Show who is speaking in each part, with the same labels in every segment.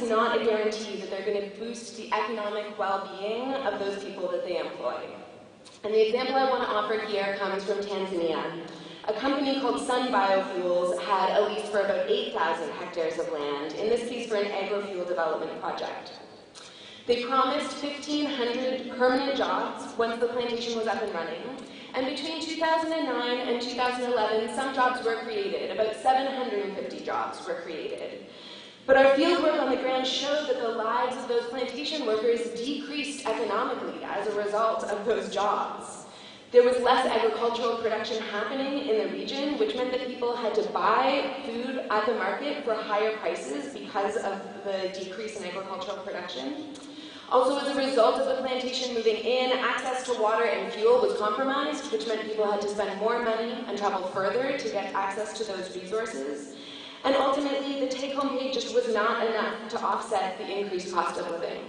Speaker 1: it's not a guarantee that they're going to boost the economic well-being of those people that they employ. And the example I want to offer here comes from Tanzania. A company called Sun Biofuels had a lease for about 8,000 hectares of land, in this case for an agrofuel development project. They promised 1,500 permanent jobs once the plantation was up and running, and between 2009 and 2011, some jobs were created. About 750 jobs were created. But our fieldwork on the ground showed that the lives of those plantation workers decreased economically as a result of those jobs. There was less agricultural production happening in the region, which meant that people had to buy food at the market for higher prices because of the decrease in agricultural production. Also, as a result of the plantation moving in, access to water and fuel was compromised, which meant people had to spend more money and travel further to get access to those resources. And ultimately, the take-home pay just was not enough to offset the increased cost of living.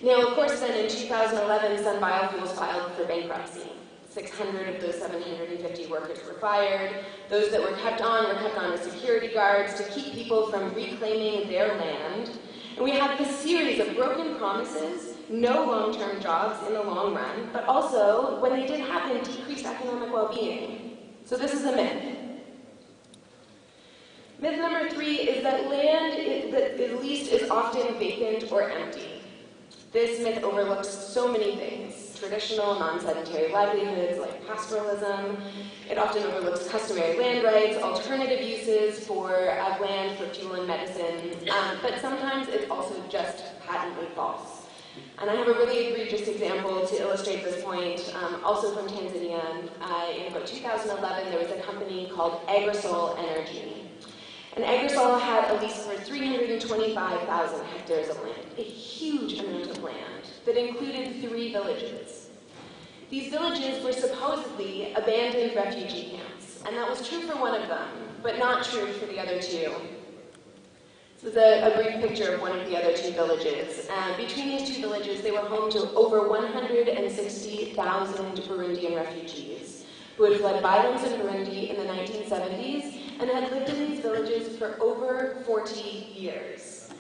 Speaker 1: Now, of course, then in 2011, Sun Biofuels filed for bankruptcy. 600 of those 750 workers were fired. Those that were kept on as security guards to keep people from reclaiming their land. And we have this series of broken promises, no long-term jobs in the long run, but also, when they did happen, decreased economic well-being. So this is a myth. Myth number 3 is that land that is leased is often vacant or empty. This myth overlooks so many things: traditional, non-sedentary livelihoods like pastoralism. It often overlooks customary land rights, alternative uses for land for fuel and medicine, but sometimes it's also just patently false. And I have a really egregious example to illustrate this point, also from Tanzania. In about 2011, there was a company called Agrisol Energy. And Agrisol had a lease for 325,000 hectares of land, a huge amount of land that included 3 villages. These villages were supposedly abandoned refugee camps, and that was true for one of them, but not true for the other 2. This is a brief picture of one of the other 2 villages. Between these 2 villages, they were home to over 160,000 Burundian refugees who had fled violence in Burundi in the 1970s and had lived in these villages for over 40 years.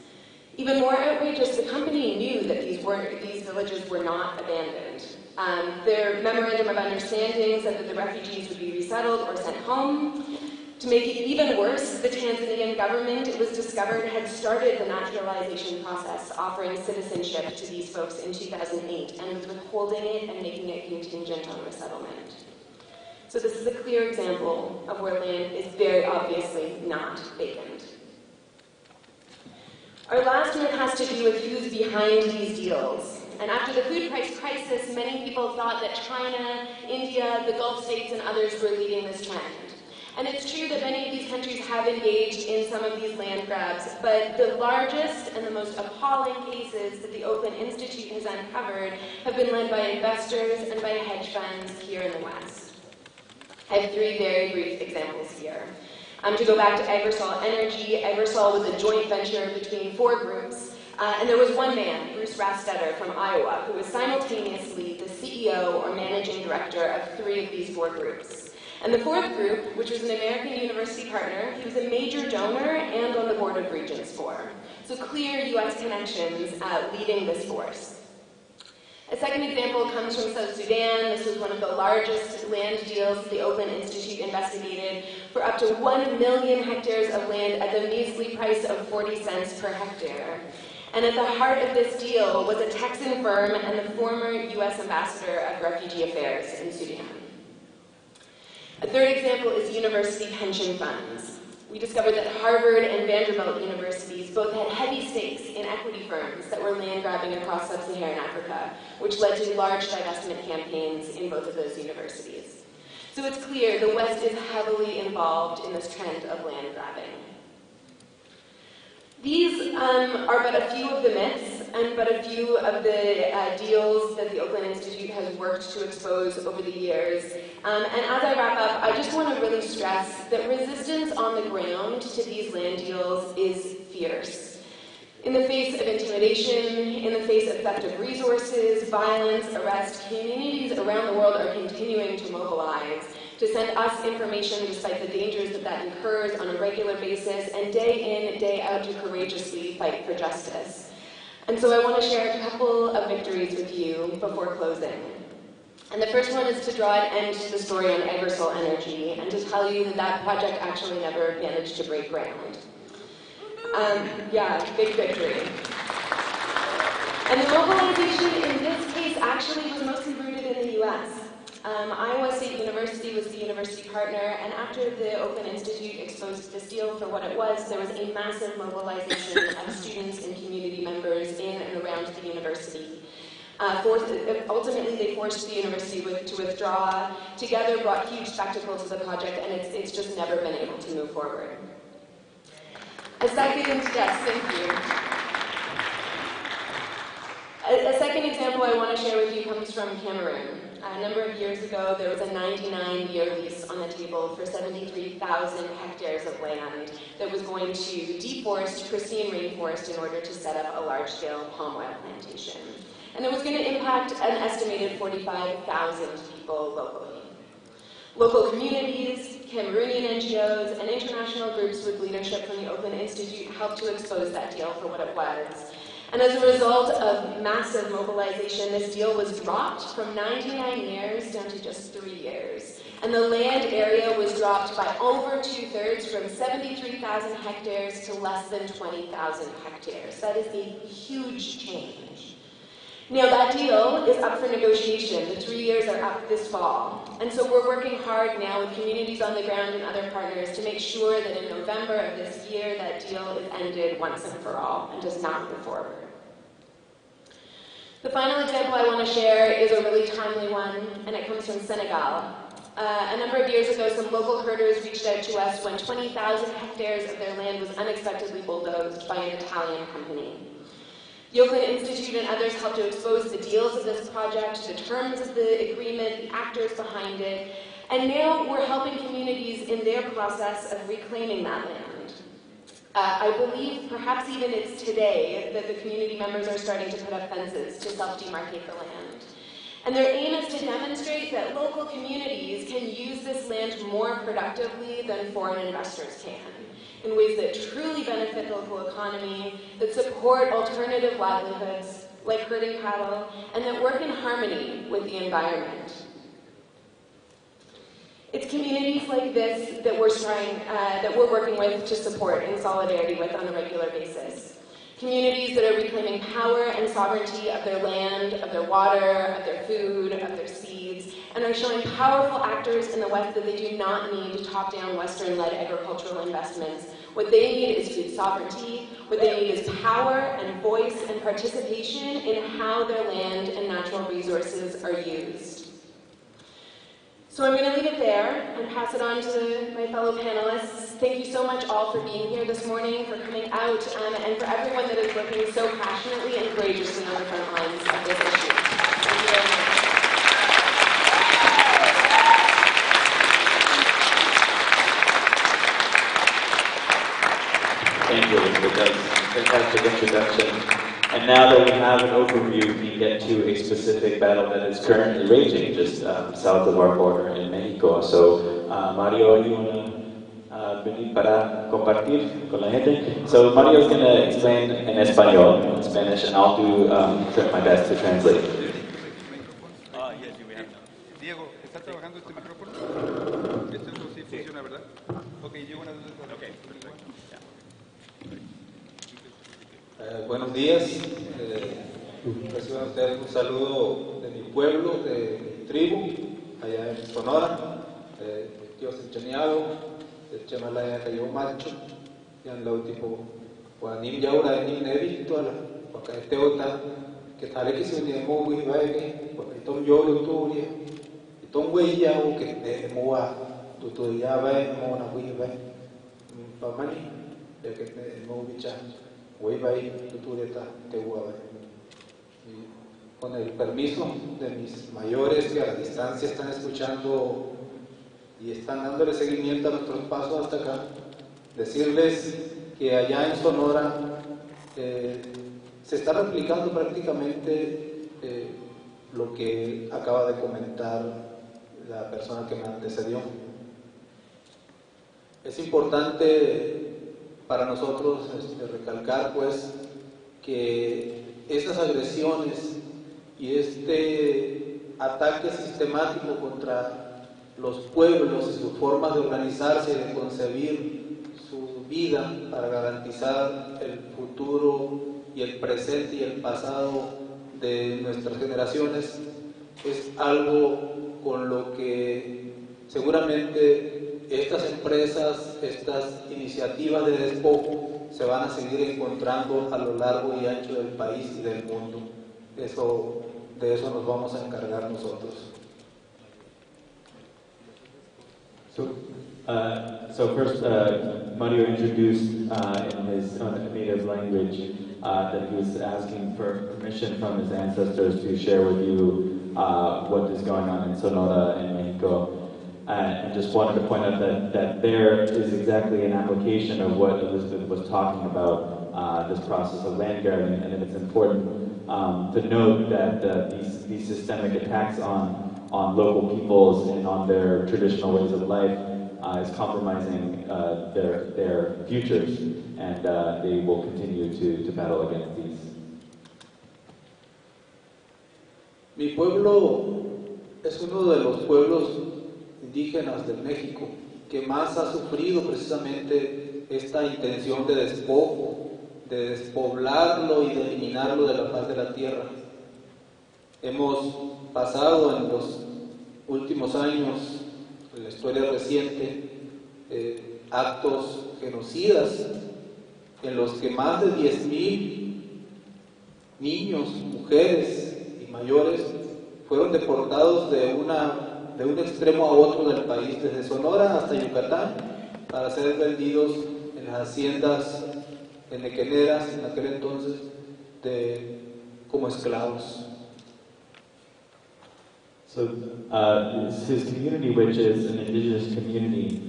Speaker 1: Even more outrageous, the company knew that these villages were not abandoned. Their memorandum of understanding said that the refugees would be resettled or sent home. To make it even worse, the Tanzanian government, it was discovered, had started the naturalization process, offering citizenship to these folks in 2008, and was withholding it and making it contingent on resettlement. So this is a clear example of where land is very obviously not vacant. Our last myth has to do with who's behind these deals. And after the food price crisis, many people thought that China, India, the Gulf states, and others were leading this trend. And it's true that many of these countries have engaged in some of these land grabs, but the largest and the most appalling cases that the Oakland Institute has uncovered have been led by investors and by hedge funds here in the West. I have 3 very brief examples here. To go back to Agrisol Energy, Agrisol was a joint venture between 4 groups, and there was one man, Bruce Rastetter from Iowa, who was simultaneously the CEO or managing director of 3 of these 4 groups. And the 4th group, which was an American university partner, he was a major donor and on the board of Regents for. So clear U.S. connections leading this force. A second example comes from South Sudan. This was one of the largest land deals the Oakland Institute investigated for up to 1 million hectares of land at the measly price of 40 cents per hectare. And at the heart of this deal was a Texan firm and the former U.S. ambassador of refugee affairs in Sudan. A third example is university pension funds. We discovered that Harvard and Vanderbilt universities both had heavy stakes in equity firms that were land grabbing across sub-Saharan Africa, which led to large divestment campaigns in both of those universities. So it's clear the West is heavily involved in this trend of land grabbing. These are but a few of the myths and but a few of the deals that the Oakland Institute has worked to expose over the years. And as I wrap up, I just want to really stress that resistance on the ground to these land deals is fierce. In the face of intimidation, in the face of theft of resources, violence, arrest, communities around the world are continuing to mobilize to send us information despite the dangers that incurs on a regular basis, and day in, day out to courageously fight for justice. And so I want to share a couple of victories with you before closing. And the first one is to draw an end to the story on Eversol Energy and to tell you that project actually never managed to break ground. Big victory. And the mobilization in this case actually was mostly rooted in the US. Iowa State University was the university partner, and after the Oakland Institute exposed this deal for what it was, there was a massive mobilization of students and community members in and around the university. Ultimately, they forced the university to withdraw. Together, brought huge spectacle to the project, and it's just never been able to move forward. A second example I want to share with you comes from Cameroon. A number of years ago, there was a 99-year lease on the table for 73,000 hectares of land that was going to deforest pristine rainforest in order to set up a large-scale palm oil plantation. And it was going to impact an estimated 45,000 people locally. Local communities, Cameroonian NGOs, and international groups with leadership from the Oakland Institute helped to expose that deal for what it was. And as a result of massive mobilization, this deal was dropped from 99 years down to just 3 years. And the land area was dropped by over 2/3, from 73,000 hectares to less than 20,000 hectares. That is a huge change. Now that deal is up for negotiation. The 3 years are up this fall. And so we're working hard now with communities on the ground and other partners to make sure that in November of this year, that deal is ended once and for all and does not move forward. The final example I want to share is a really timely one, and it comes from Senegal. A number of years ago, some local herders reached out to us when 20,000 hectares of their land was unexpectedly bulldozed by an Italian company. The Oakland Institute and others helped to expose the deals of this project, the terms of the agreement, the actors behind it, and now we're helping communities in their process of reclaiming that land. I believe perhaps even it's today that the community members are starting to put up fences to self-demarcate the land. And their aim is to demonstrate that local communities can use this land more productively than foreign investors can, in ways that truly benefit the local economy, that support alternative livelihoods, like herding cattle, and that work in harmony with the environment. It's communities like this that we're working with to support in solidarity with on a regular basis. Communities that are reclaiming power and sovereignty of their land, of their water, of their food, of their seeds, and are showing powerful actors in the West that they do not need top-down Western-led agricultural investments. What they need is food sovereignty. What they need is power and voice and participation in how their land and natural resources are used. So I'm going to leave it there and pass it on to my fellow panelists. Thank you so much all for being here this morning, for coming out, and for everyone that is working so passionately and courageously on the front lines of this issue. Thank you very much.
Speaker 2: Thank you, Elizabeth. That was a fantastic introduction. And now that we have an overview, we get to a specific battle that is currently raging just south of our border in Mexico. So, Mario, you want to venir para compartir con la gente? So, Mario is going to explain in Espanol, in Spanish, and I'll do my best to translate.
Speaker 3: Yes, you have. Diego, ¿está trabajando este micrófono? Este no sí funciona, ¿verdad? Okay, you want to do this? Okay.
Speaker 4: Buenos días, reciban ustedes un saludo de mi pueblo, de mi tribu, allá en Sonora, Dios enchañado, de Chamalaya Cayo Macho, y en la última, Juanim Yaura, Nim Nevi, toda la, porque este otra, que tal que se une muy bien, porque Tom Yolo Turia, y Tom Huella, o que te moa, tu ya ve, mona muy bien, Pamani, ya que te movicha. Con el permiso de mis mayores que a la distancia están escuchando y están dándole seguimiento a nuestros pasos hasta acá, decirles que allá en Sonora se está replicando prácticamente lo que acaba de comentar la persona que me antecedió. Es importante para nosotros recalcar pues que estas agresiones y este ataque sistemático contra los pueblos y sus formas de organizarse y de concebir su vida para garantizar el futuro y el presente y el pasado de nuestras generaciones es algo con lo que seguramente estas empresas, estas iniciativas de despojo se van a seguir encontrando a lo largo y ancho del país y del mundo. De eso nos vamos a encargar nosotros.
Speaker 2: So first, Mario introduced in his native language that he was asking for permission from his ancestors to share with you what is going on in Sonora and Mexico. And just wanted to point out that there is exactly an application of what Elizabeth was talking about, this process of land grabbing, and it's important to note that these systemic attacks on local peoples and on their traditional ways of life is compromising their futures, and they will continue to battle against these.
Speaker 4: Mi pueblo es uno de los pueblos indígenas de México que más ha sufrido precisamente esta intención de despojo, de despoblarlo y de eliminarlo de la faz de la tierra. Hemos pasado en los últimos años, en la historia reciente, actos genocidas en los que más de 10,000 niños, mujeres y mayores fueron deportados de un extremo a otro del país, desde Sonora hasta Yucatán, para ser vendidos en las haciendas enequeneras en aquel entonces como esclavos.
Speaker 2: So his community, which is an indigenous community,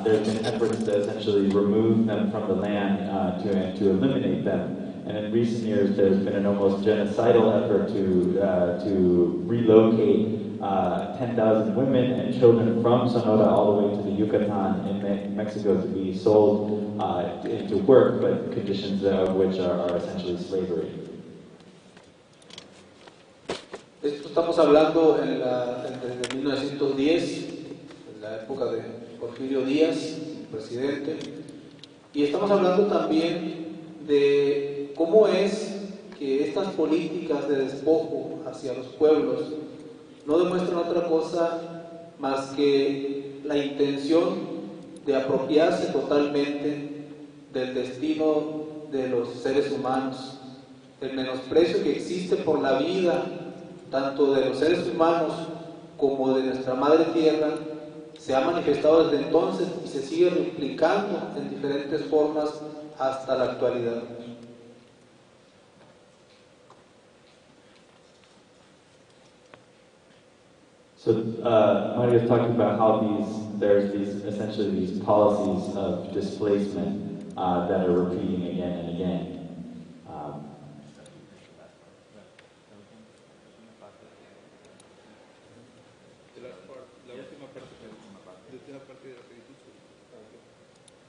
Speaker 2: there's been efforts to essentially remove them from the land to eliminate them. And in recent years, there's been an almost genocidal effort to relocate 10,000 women and children from Sonora all the way to the Yucatan in Mexico to be sold into work, but conditions of which are essentially slavery.
Speaker 4: Esto estamos hablando desde 1910, en la época de Porfirio Díaz, presidente, y estamos hablando también de cómo es que estas políticas de despojo hacia los pueblos no demuestran otra cosa más que la intención de apropiarse totalmente del destino de los seres humanos, el menosprecio que existe por la vida tanto de los seres humanos como de nuestra madre tierra se ha manifestado desde entonces y se sigue replicando en diferentes formas hasta la actualidad.
Speaker 2: So Mario is talking about how there's essentially these policies of displacement that are repeating again and again.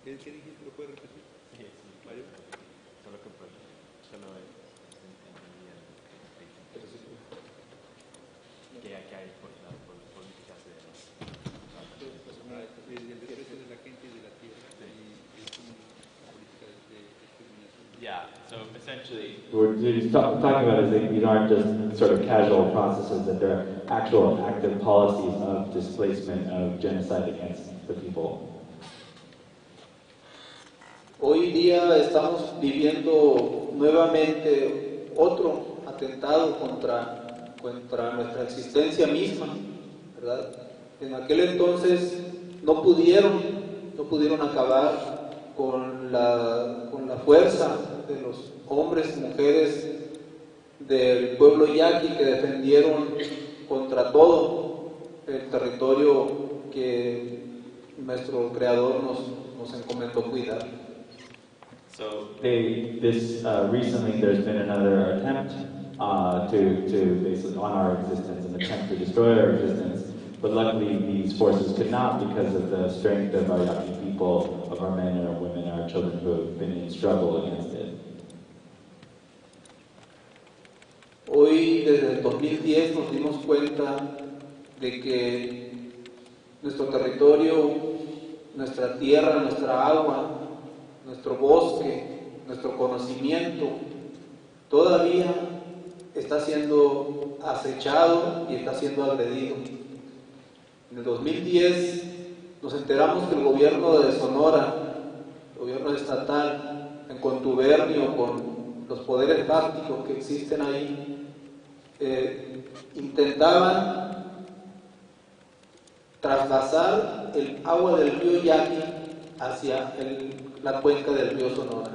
Speaker 3: ¿Qué dijiste? ¿Lo puedes repetir?
Speaker 5: Sí, Mario. Solo que que hay por las políticas de
Speaker 3: el desprecio de la gente y de la tierra y es una política de discriminación.
Speaker 5: Yeah, so essentially
Speaker 2: What he's talking about is that these aren't just sort of casual processes, that they're actual active policies of displacement, of genocide against the people.
Speaker 4: Hoy día estamos viviendo nuevamente otro atentado contra nuestra existencia misma, ¿verdad? En aquel entonces no pudieron acabar con la fuerza de los hombres y mujeres del pueblo yaqui que defendieron contra todo el territorio que nuestro Creador nos encomendó cuidar.
Speaker 2: So recently there's been another attempt to basically on our existence, an attempt to destroy our existence But luckily, these forces could not because of the strength of our Yaqui people, of our men and our women and our children who have been in struggle against it.
Speaker 4: Hoy, desde el 2010, nos dimos cuenta de que nuestro territorio, nuestra tierra, nuestra agua, nuestro bosque, nuestro conocimiento, todavía está siendo acechado y está siendo agredido. En el 2010 nos enteramos que el gobierno de Sonora, el gobierno estatal, en contubernio con los poderes fácticos que existen ahí, intentaban trasvasar el agua del río Yaqui hacia la cuenca del río Sonora.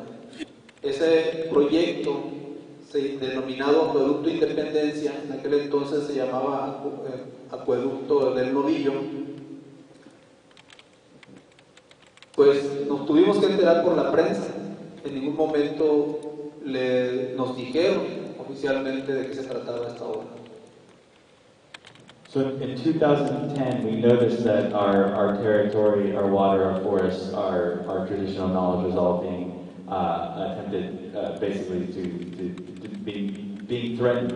Speaker 4: Ese proyecto, denominado Acueducto Independencia, en aquel entonces se llamaba Acueducto del Novillo, pues nos tuvimos que enterar por la prensa. En ningún momento nos dijeron oficialmente de qué se trataba esta obra.
Speaker 2: So in 2010, we noticed that our territory, our water, our forests, our traditional knowledge was all being attempted basically to being threatened.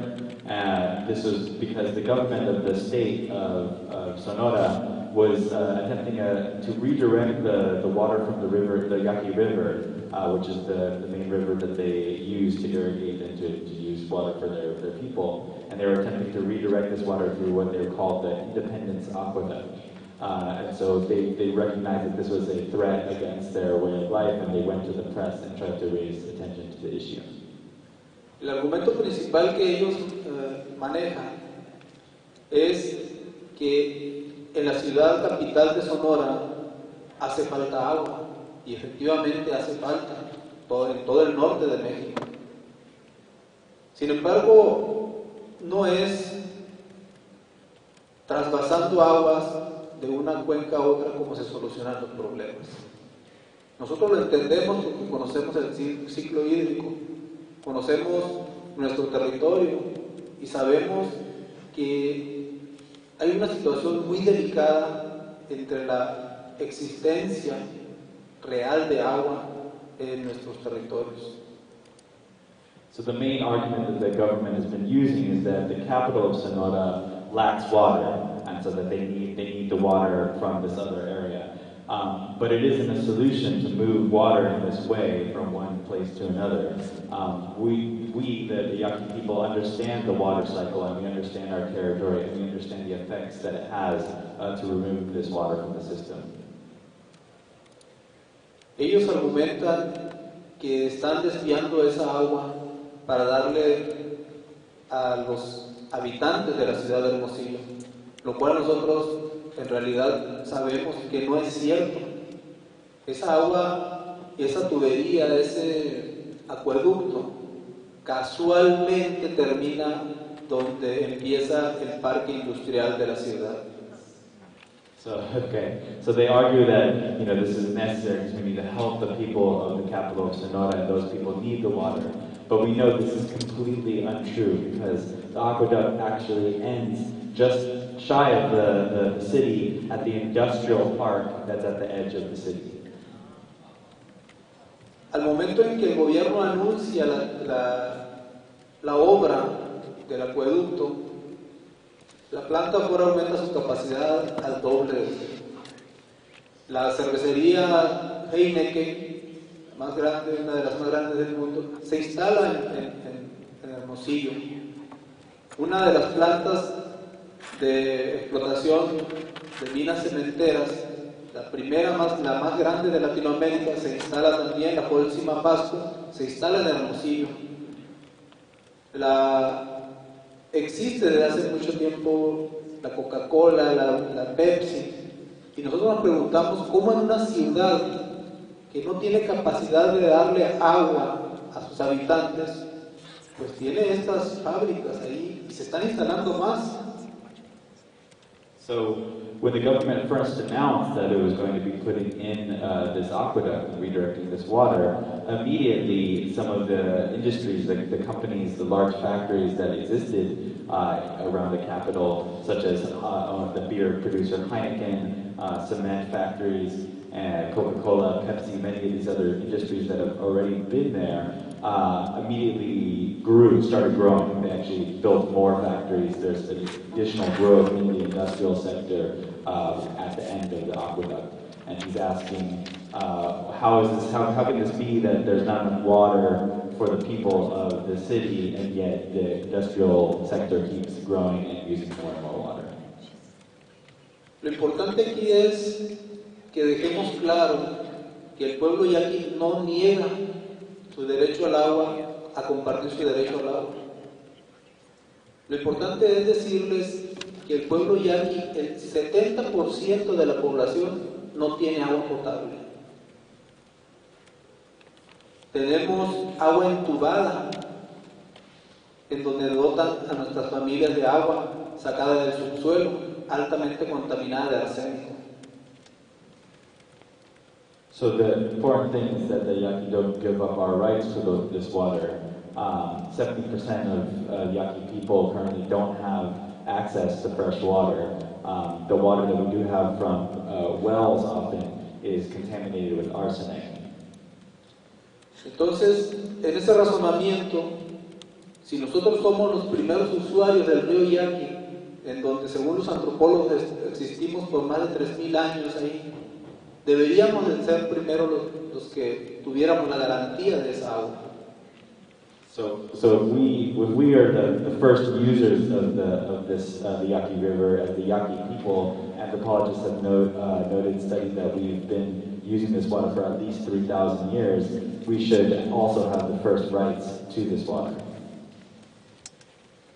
Speaker 2: This was because the government of the state of Sonora was attempting to redirect the water from the river, the Yaqui River, which is the main river that they use to irrigate and to use water for their people. And they were attempting to redirect this water through what they called the Independence Aqueduct. And so they recognized that this was a threat against their way of life, and they went to the press and tried to raise attention to the issue.
Speaker 4: El argumento principal que ellos manejan es que en la ciudad capital de Sonora hace falta agua, y efectivamente hace falta en todo el norte de México. Sin embargo, no es trasvasando aguas de una cuenca a otra como se solucionan los problemas. Nosotros lo entendemos porque conocemos el ciclo hídrico, conocemos nuestro territorio y sabemos que hay una situación muy delicada entre la existencia real de agua en nuestros territorios.
Speaker 2: So the main argument that the government has been using is that the capital of Sonora lacks water, and so that they need the water from this other area. But it isn't a solution to move water in this way from one place to another. The Yaqui people, understand the water cycle, and we understand our territory, and we understand the effects that it has to remove this water from the system.
Speaker 4: Ellos argumentan que están desviando esa agua para darle a los habitantes de la ciudad de Hermosillo, lo cual nosotros en realidad sabemos que no es cierto. Esa agua, esa tubería, ese acueducto, casualmente termina donde empieza el parque industrial de la ciudad.
Speaker 2: So they argue that this is necessary because we need to help the people of the capital of Sonora, and those people need the water. But we know this is completely untrue because the aqueduct actually ends just shy of the city at the industrial park that's at the edge of the city.
Speaker 4: Al momento en que el gobierno anuncia la obra del acueducto, la planta ahora aumenta su capacidad al doble. La cervecería Heineken, más grande, una de las más grandes del mundo, se instala en Hermosillo. Una de las plantas de explotación de minas cementeras, la más grande de Latinoamérica, se instala también, la Holcima Pasco, se instala en Hermosillo. Existe desde hace mucho tiempo la Coca-Cola, la Pepsi, y nosotros nos preguntamos cómo en una ciudad que no tiene capacidad de darle agua a sus habitantes, pues tiene estas fábricas ahí y se están instalando más.
Speaker 2: So when the government first announced that it was going to be putting in this aqueduct and redirecting this water, immediately some of the industries, the companies, the large factories that existed around the capital, such as the beer producer Heineken, cement factories, and Coca-Cola, Pepsi, many of these other industries that have already been there, immediately started growing. They actually built more factories. There's additional growth in the industrial sector at the end of the aqueduct. And he's asking, how can this be that there's not enough water for the people of the city, and yet the industrial sector keeps growing and using more and more water?
Speaker 4: Lo importante aquí es que dejemos claro que el pueblo yaqui no niega su derecho al agua, a compartir su derecho al agua. Lo importante es decirles que el pueblo yaqui, el 70% de la población no tiene agua potable. Tenemos agua entubada, en donde dotan a nuestras familias de agua sacada del subsuelo, altamente contaminada de arsénico.
Speaker 2: So the important thing is that the Yaqui don't give up our rights to this water. 70% of Yaqui people currently don't have access to fresh water. The water that we do have from wells often is contaminated with arsenic.
Speaker 4: Entonces, en ese razonamiento, si nosotros somos los primeros usuarios del río Yaqui, en donde según los antropólogos existimos por más de 3,000 años ahí, deberíamos de ser primero los que tuviéramos la garantía de esa agua.
Speaker 2: So if we are the first users of the Yaqui River, as the Yaqui people, anthropologists have noted studies that we've been using this water for at least 3,000 years, we should also have the first rights to this water.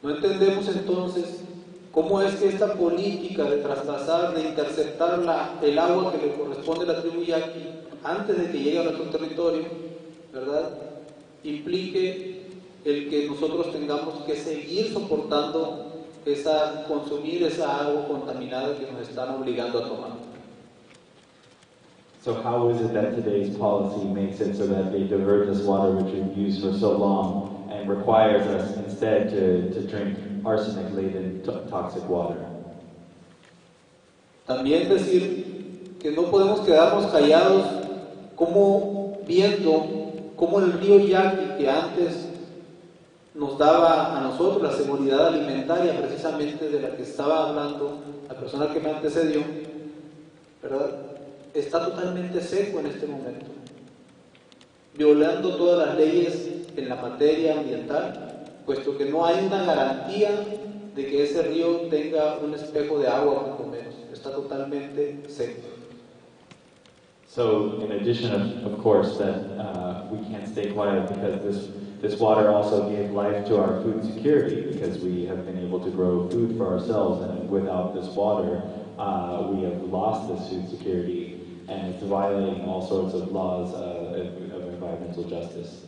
Speaker 4: No entendemos entonces cómo es que esta política de traspasar, de interceptar el agua que le corresponde a la tribu Yaqui antes de que llegue a nuestro territorio, ¿verdad?, implique el que nosotros tengamos que seguir soportando consumir esa agua contaminada que nos están obligando a tomar.
Speaker 2: So how is it that today's policy makes it so that they divert this water which we've used for so long and requires us instead to drink arsenic-laden toxic water?
Speaker 4: También decir que no podemos quedarnos callados viendo cómo el río Yaqui, que antes nos daba a nosotros la seguridad alimentaria, precisamente de la que estaba hablando la persona que me antecedió, ¿verdad?, está totalmente seco en este momento, violando todas las leyes en la materia ambiental, puesto que no hay una garantía de que ese río tenga un espejo de agua, por lo menos. Está totalmente seco.
Speaker 2: So, in addition, of course, that we can't stay quiet because this water also gave life to our food security, because we have been able to grow food for ourselves, and without this water, we have lost this food security, and it's violating all sorts of laws of environmental justice.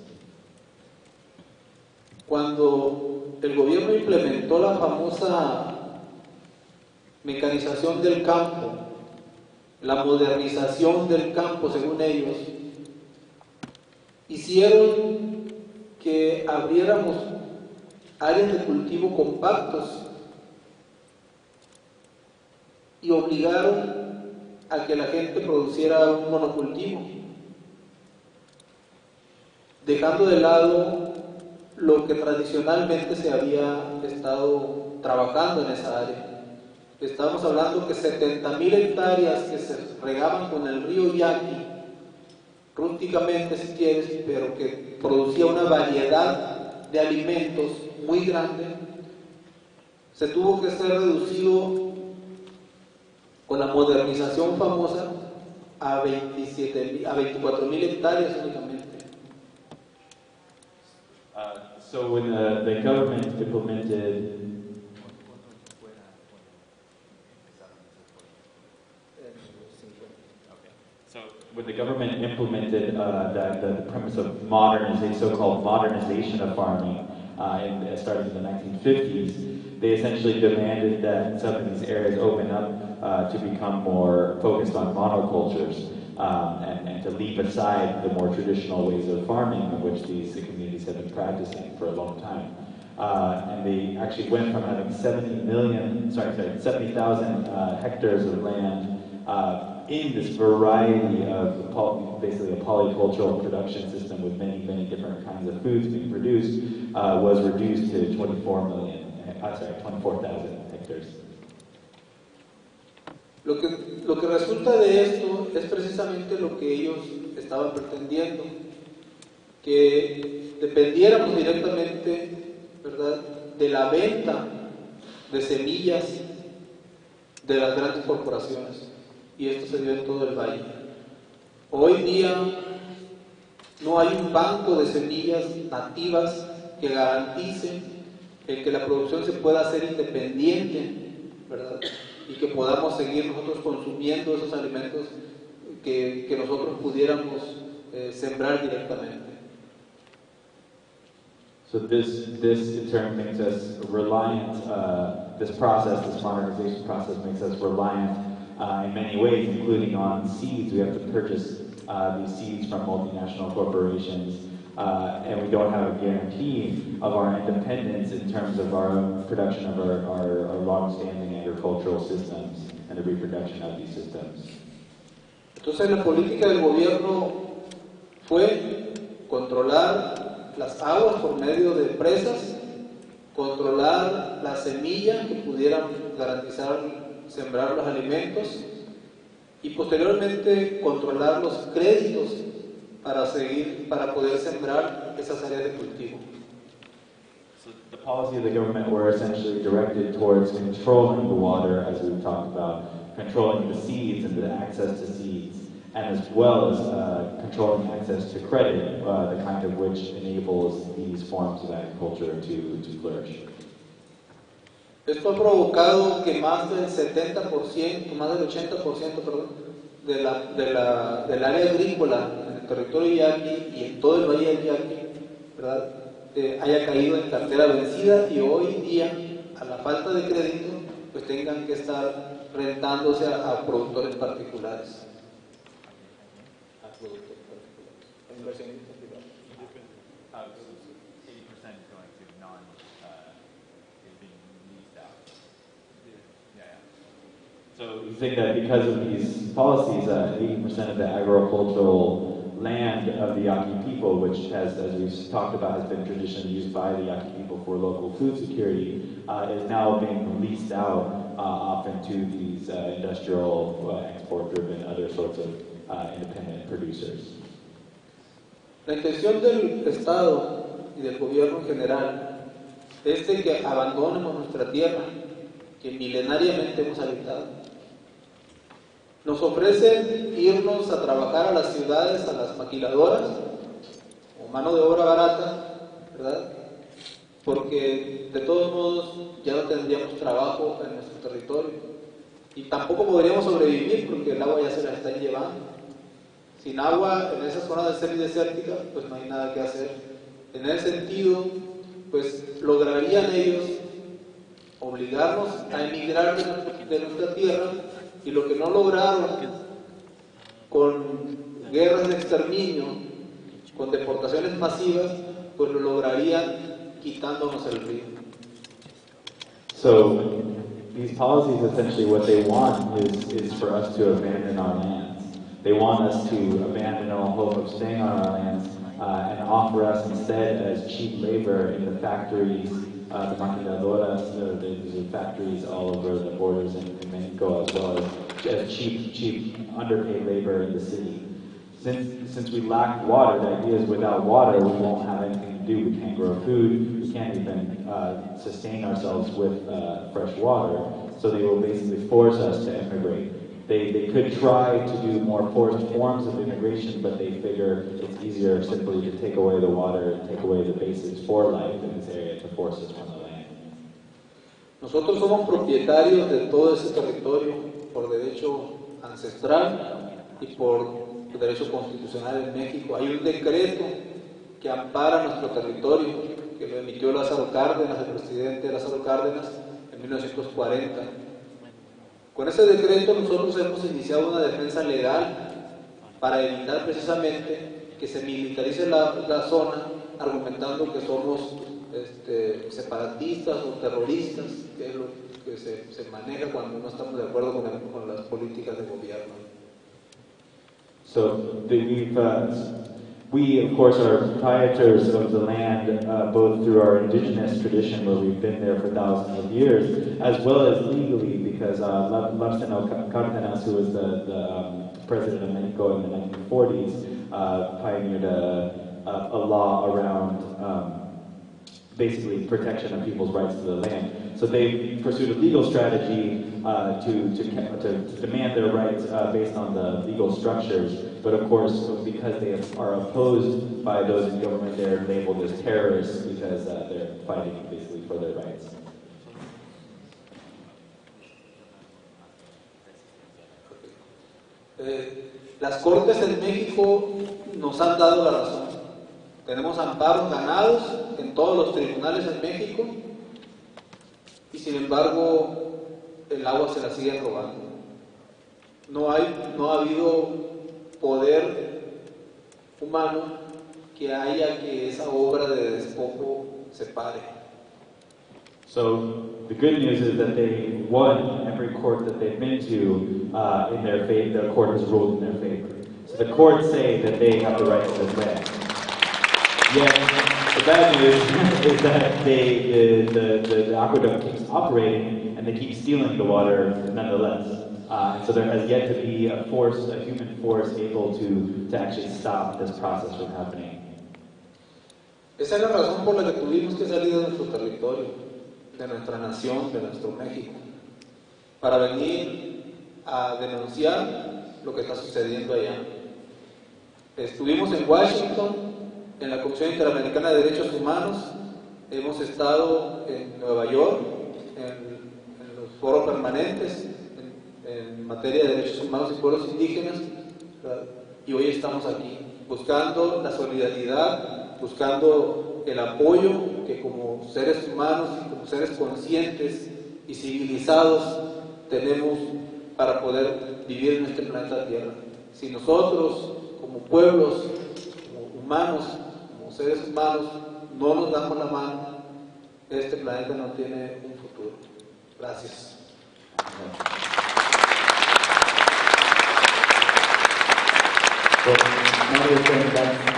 Speaker 4: Cuando el gobierno implementó la famosa mecanización del campo, la modernización del campo, según ellos, hicieron que abriéramos áreas de cultivo compactos y obligaron a que la gente produciera un monocultivo, dejando de lado lo que tradicionalmente se había estado trabajando en esa área. Estamos hablando que 70,000 hectáreas que se regaban con el río Yaqui, rústicamente si quieres, pero que producía una variedad de alimentos muy grande, se tuvo que ser reducido con la modernización famosa a 24,000 hectáreas únicamente.
Speaker 2: So when the government implemented when the government implemented the premise of so-called modernization of farming, starting in the 1950s, they essentially demanded that some of these areas open up to become more focused on monocultures and to leave aside the more traditional ways of farming, which these communities have been practicing for a long time. And they actually went from having 70,000 hectares of land in this variety of basically a polycultural production system with many, many different kinds of foods being produced, was reduced to 24,000 hectares.
Speaker 4: Lo que resulta de esto es precisamente lo que ellos estaban pretendiendo, que dependiéramos directamente, ¿verdad?, de la venta de semillas de las grandes corporaciones, y esto se dio en todo el valle. Hoy día no hay un banco de semillas nativas que garantice el que la producción se pueda hacer independiente, ¿verdad?, y que podamos seguir nosotros consumiendo esos alimentos que nosotros pudiéramos sembrar directamente.
Speaker 2: So this in turn makes us reliant, this modernization process makes us reliant in many ways, including on seeds. We have to purchase these seeds from multinational corporations, and we don't have a guarantee of our independence in terms of our own production of our long-standing agricultural systems and the reproduction of these systems.
Speaker 4: Entonces la política del gobierno fue controlar las aguas por medio de presas, controlar la semilla que pudieran garantizar sembrar los alimentos y posteriormente controlar los créditos para poder sembrar esas áreas de cultivo.
Speaker 2: So the policy of the government were essentially directed towards controlling the water, as we've talked about, controlling the seeds and the access to seeds, and as well as controlling access to credit, the kind of which enables these forms of agriculture to flourish.
Speaker 4: Esto ha provocado que más del 70%, más del 80%, perdón, del área agrícola en el territorio yaqui y en todo el valle del Yaqui, ¿verdad?, haya caído en cartera vencida y hoy día, a la falta de crédito, pues tengan que estar rentándose a productores particulares. Inversionistas privados.
Speaker 5: 80% is going to is being leased out. Yeah.
Speaker 2: So you think that because of these policies, 80% of the agricultural land of the Yaqui people, which has, as we've talked about, has been traditionally used by the Yaqui people for local food security, is now being leased out often to these industrial, export-driven, other sorts of independent producers.
Speaker 4: La intención del Estado y del gobierno en general es de que abandonemos nuestra tierra, que milenariamente hemos habitado. Nos ofrecen irnos a trabajar a las ciudades, a las maquiladoras, o mano de obra barata, ¿verdad?, porque de todos modos ya no tendríamos trabajo en nuestro territorio y tampoco podríamos sobrevivir porque el agua ya se la están llevando. Sin agua en esa zona semidesértica, pues no hay nada que hacer. En ese sentido, pues lograrían ellos obligarnos a emigrar de nuestra tierra, y lo que no lograron con guerras de exterminio, con deportaciones masivas, pues lo lograrían quitándonos el río.
Speaker 2: So these policies, essentially what they want is for us to abandon our lands. They want us to abandon all hope of staying on our lands and offer us instead as cheap labor in the factories, the maquiladoras, the factories all over the borders in Mexico, as well as cheap underpaid labor in the city. Since we lack water, the idea is without water we won't have anything to do. We can't grow food, we can't even sustain ourselves with fresh water, so they will basically force us to immigrate. They could try to do more forced forms of immigration, but they figure it's easier simply to take away the water, take away the basics for life in this area to force us from the land.
Speaker 4: Nosotros somos propietarios de todo ese territorio por derecho ancestral y por derecho constitucional en México. Hay un decreto que ampara nuestro territorio que lo emitió Lázaro Cárdenas, el presidente Lázaro Cárdenas, en 1940. Con ese decreto nosotros hemos iniciado una defensa legal para evitar precisamente que se militarice la zona, argumentando que somos separatistas o terroristas, que es lo que se maneja cuando no estamos de acuerdo con las políticas de gobierno.
Speaker 2: So we of course are proprietors of the land, both through our indigenous tradition where we've been there for thousands of years, as well as legally because Lázaro Cárdenas, who was the president of Mexico in the 1940s, pioneered a law around basically protection of people's rights to the land. So they pursued a legal strategy to demand their rights based on the legal structures. But of course, because they are opposed by those in government, they're labeled as terrorists because they're fighting basically for their rights.
Speaker 4: Las Cortes en México nos han dado la razón. Tenemos amparos ganados en todos los tribunales en México y sin embargo el agua se la siguen robando. No ha habido poder humano que haya que esa obra de despojo se pare.
Speaker 2: So the good news is that they won every court that they've been to in their favor. The court has ruled in their favor. So the courts say that they have the right to this land. Yet the bad news is that the aqueduct keeps operating and they keep stealing the water nonetheless. So there has yet to be a human force able to actually stop this process from happening.
Speaker 4: Esa es la razón por la que tuvimos que salir de nuestro territorio, de nuestra nación, de nuestro México, para venir a denunciar lo que está sucediendo allá. Estuvimos en Washington, en la Comisión Interamericana de Derechos Humanos, hemos estado en Nueva York, en los foros permanentes, en materia de derechos humanos y pueblos indígenas, y hoy estamos aquí, buscando la solidaridad, buscando el apoyo que como seres humanos, como seres conscientes y civilizados tenemos para poder vivir en este planeta Tierra. Si nosotros, como pueblos, como humanos, como seres humanos, no nos damos la mano, este planeta no tiene un futuro. Gracias.
Speaker 2: So many of them,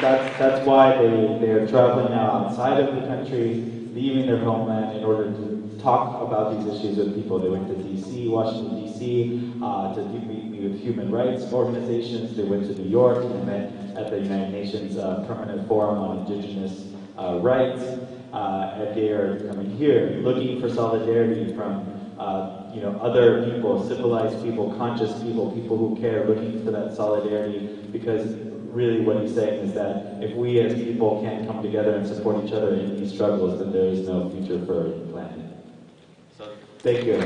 Speaker 2: that's why they're traveling now outside of the country, leaving their homeland in order to talk about these issues with people. They went to D.C., Washington, D.C., to meet with human rights organizations. They went to New York and met at the United Nations Permanent Forum on Indigenous Rights. And they are coming here looking for solidarity from other people, civilized people, conscious people, people who care, looking for that solidarity, because really what he's saying is that if we as people can't come together and support each other in these struggles, then there is no future for the planet. So, thank you.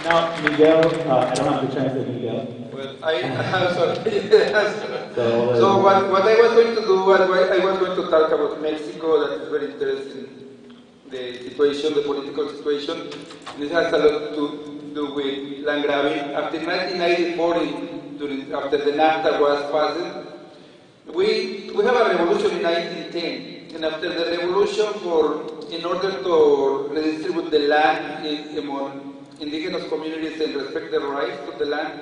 Speaker 2: Now, Miguel, I don't have to translate Miguel.
Speaker 3: Well, I'm sorry. So what I was going to do, I was going to talk about Mexico. That is very interesting. The situation, the political situation. This has a lot to do with land grabbing. After 1994, after the NAFTA was passed, we have a revolution in 1910. And after the revolution, in order to redistribute the land among indigenous communities and respect the rights to the land,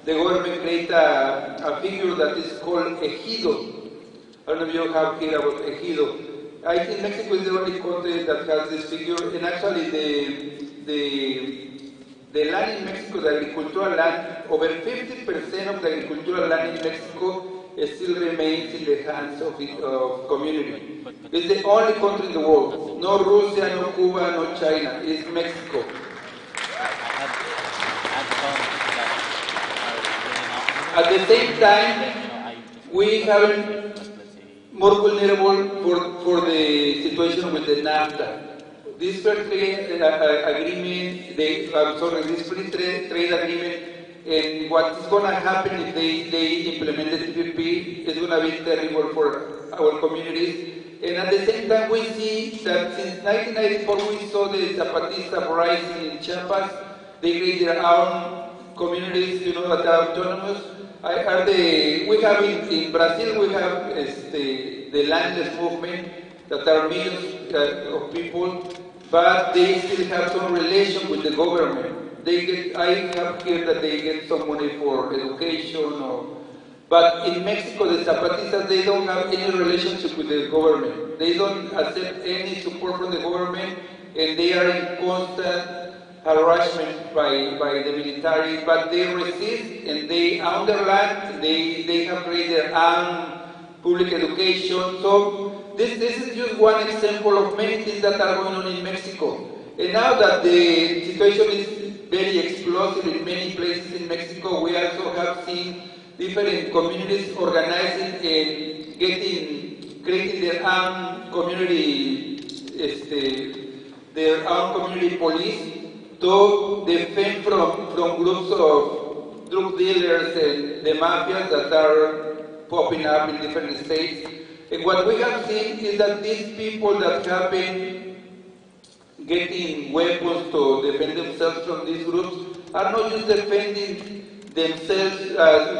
Speaker 3: the government created a figure that is called ejido. I don't know if you have heard about ejido. I think Mexico is the only country that has this figure, and actually the land in Mexico, the agricultural land, over 50% of the agricultural land in Mexico still remains in the hands of community. It's the only country in the world. No Russia, no Cuba, no China. It's Mexico. At the same time, we have more vulnerable for the situation with the NAFTA. This free trade agreement, this free trade agreement And what is going to happen if they implement the TPP is going to be terrible for our communities. And at the same time, we see that since 1994, we saw the Zapatistas rising in Chiapas. They create their own communities, that are autonomous. We have in Brazil, we have the landless movement that are millions of people, but they still have some relation with the government. I have heard that they get some money for education, but in Mexico, the Zapatistas, they don't have any relationship with the government. They don't accept any support from the government, and they are in constant harassment by the military, but they resist, and they own their land, they have created their own public education. So this is just one example of many things that are going on in Mexico. And now that the situation is very explosive in many places in Mexico, we also have seen different communities organizing and creating their own community, police to defend from groups of drug dealers and the mafias that are popping up in different states. And what we have seen is that these people that have been getting weapons to defend themselves from these groups are not just defending themselves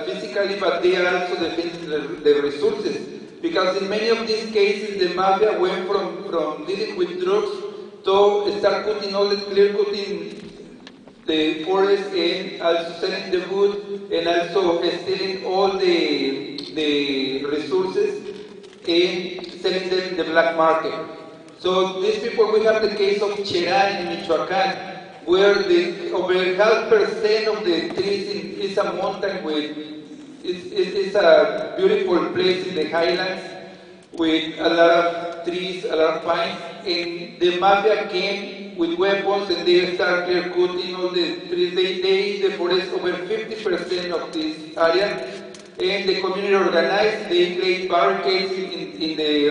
Speaker 3: physically, but they are also defending the resources. Because in many of these cases, the mafia went from dealing with drugs to start cutting clear-cutting the forest and also selling the wood and also stealing all the resources and selling them in the black market. So these people, we have the case of Cherán in Michoacán, where over 0.5% of the trees is a mountain it's a beautiful place in the highlands with a lot of trees, a lot of pines, and the mafia came with weapons and they started clear cutting all the trees. They deforest over 50% of this area, and the community organized. They laid barricades in the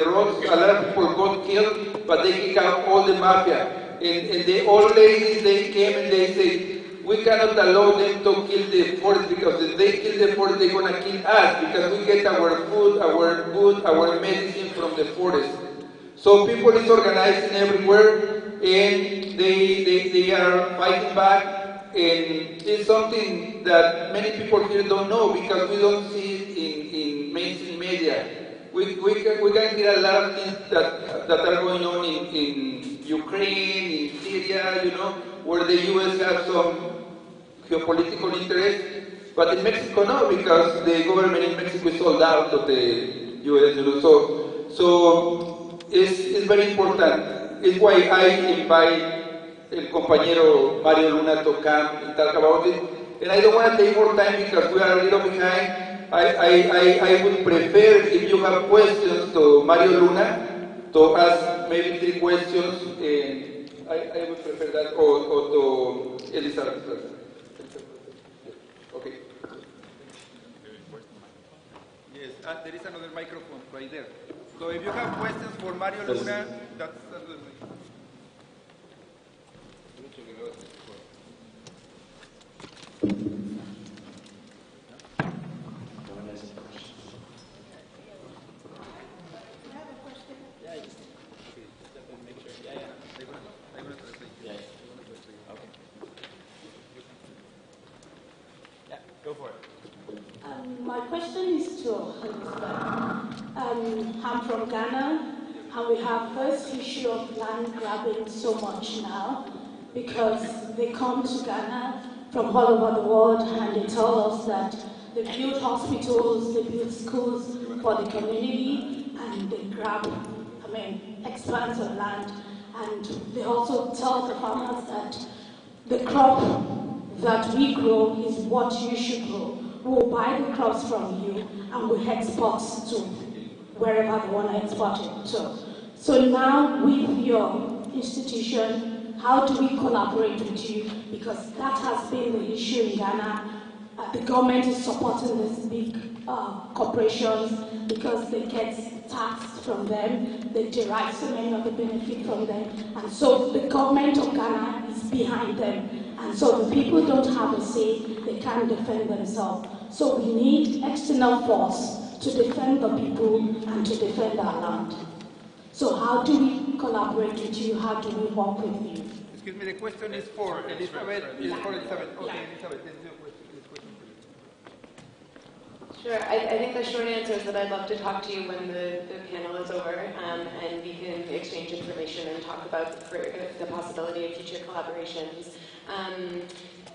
Speaker 3: roads. A lot of people got killed, but they kicked out all the mafia. And the old ladies, they came and they said, we cannot allow them to kill the forest, because if they kill the forest, they're going to kill us, because we get our food, our wood, our medicine from the forest. So people is organizing everywhere, and they are fighting back, and it's something that many people here don't know, because we don't see it in mainstream media. We can hear a lot of things that are going on in Ukraine, in Syria, where the U.S. has some geopolitical interest, but in Mexico no, because the government in Mexico is sold out of the U.S. So it's very important. It's why I invite el compañero Mario Luna to come and talk about it. And I don't want to take more time because we are a little behind. I would prefer, if you have questions to Mario Luna, to ask maybe 3 questions, and I would prefer that, or to Elizabeth. Okay. Yes, there is another microphone right there. So if you have questions for Mario Luna, that's
Speaker 2: Go for it.
Speaker 6: My question is to Elizabeth. I'm from Ghana, and we have this issue of land grabbing so much now because they come to Ghana from all over the world and they tell us that they build hospitals, they build schools for the community, and they grab, expanse of land. And they also tell the farmers that the crop that we grow is what you should grow. We'll buy the crops from you and we'll export to wherever they want to export it to. So now with your institution, how do we collaborate with you? Because that has been the issue in Ghana. The government is supporting these big corporations because they get taxed from them, they derive so many of the benefit from them, and so the government of Ghana is behind them. And so the people don't have a say say they can't defend themselves. So we need external force to defend the people and to defend our land. So how do we collaborate with you? How do we work with you?
Speaker 3: Excuse me, the question is for Elizabeth. Is for Elizabeth. Okay, Elizabeth, this is your question.
Speaker 1: Sure. I think the short answer is that I'd love to talk to you when the panel is over, and we can exchange information and talk about the possibility of future collaborations.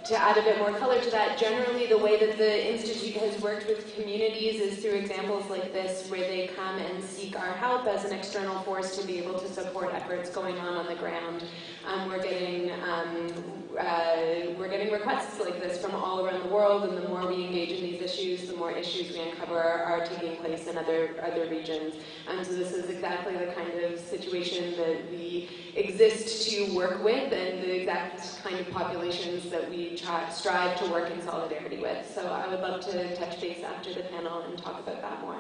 Speaker 1: To add a bit more color to that, generally the way that the Institute has worked with communities is through examples like this, where they come and seek our help as an external force to be able to support efforts going on the ground. We're getting requests like this from all around the world, and the more we engage in these issues, the more issues we uncover are taking place in other regions. So this is exactly the kind of situation that we exist to work with, and the exact kind of populations that we strive to work in solidarity with. So I would love to touch base after the panel and talk about that more.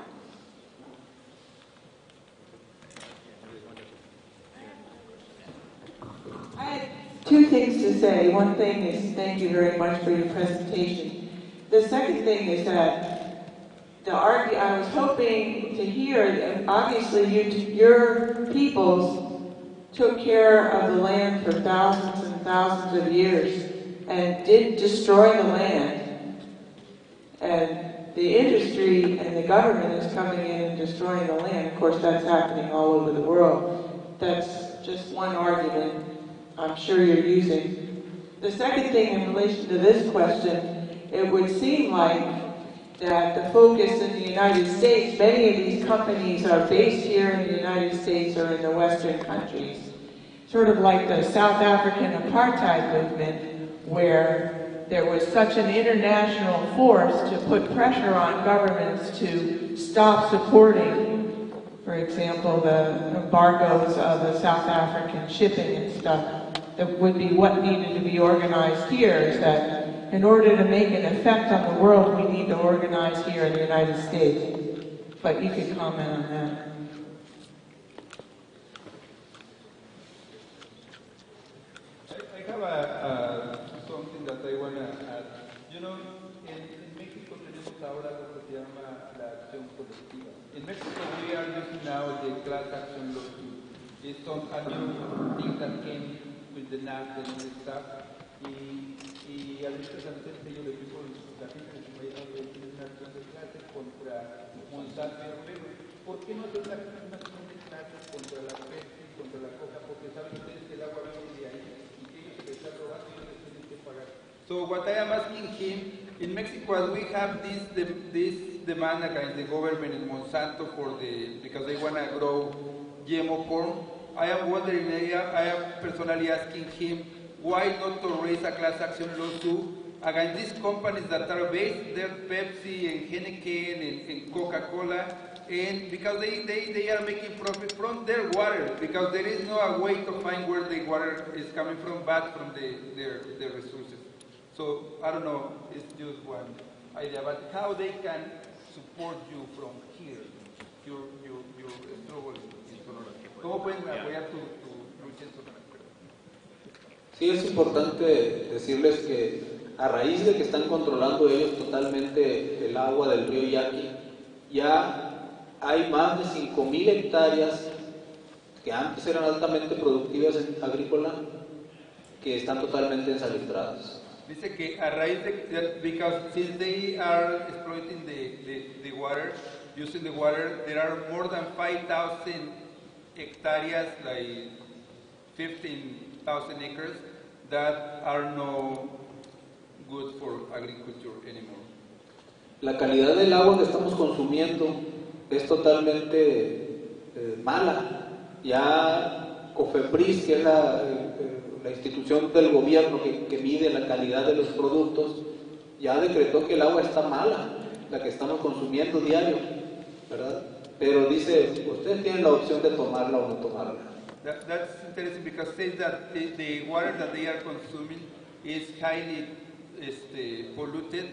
Speaker 7: I had two things to say. One thing is thank you very much for your presentation. The second thing is that I was hoping to hear that obviously your peoples took care of the land for thousands and thousands of years and didn't destroy the land. And the industry and the government is coming in and destroying the land. Of course, that's happening all over the world. That's just one argument I'm sure you're using. The second thing in relation to this question, it would seem like that the focus in the United States, many of these companies are based here in the United States or in the Western countries. Sort of like the South African apartheid movement, where there was such an international force to put pressure on governments to stop supporting, for example, the embargoes of the South African shipping and stuff. That would be what needed to be organized here, is that in order to make an effect on the world, we need to organize here in the United States. But you could comment on that.
Speaker 3: I have something that I want to add. You know, in México tenemos ahora lo que se llama la acción colectiva. In Mexico we are using now the class action lawsuit. It's a new thing that came with the NAC and all this stuff. Y ahorita Sánchez yo le digo la gente de su país tiene una acción de clase contra Monsanto y Armero. ¿Por qué no hacer una acción de clase contra la Pepsi, contra la Coca? Porque saben ustedes que el agua viene de ahí y que ellos se les están robando y ellos tienen que pagar. So what I am asking him, in Mexico, as we have this demand against the government in Monsanto because they want to grow GMO corn, I am wondering, I am personally asking him, why not to raise a class action lawsuit against these companies that are based there, Pepsi and Heineken and Coca-Cola, and because they are making profit from their water, because there is no way to find where the water is coming from, but from their resources. So I don't know, it's just one idea, but how they can support you from here, your struggle in Sonora. ¿Cómo pueden apoyar tu lucha en Sonora?
Speaker 4: Sí, es importante decirles que a raíz de que están controlando ellos totalmente el agua del río Yaqui, ya hay más de 5,000 hectáreas que antes eran altamente productivas en agrícola que están totalmente ensalitradas.
Speaker 3: Dice que a raíz de, because since they are exploiting the water, using the water, there are more than 5,000 hectares, like 15,000 acres, that are no good for agriculture anymore.
Speaker 4: La calidad del agua que estamos consumiendo es totalmente mala. Ya COFEPRIS, que es la institución del gobierno que mide la calidad de los productos, ya decretó que el agua está mala, la que estamos consumiendo diario, ¿verdad? Pero dice, ustedes tienen la opción de tomarla o no tomarla.
Speaker 3: That's interesting because it says that the water that they are consuming is highly polluted,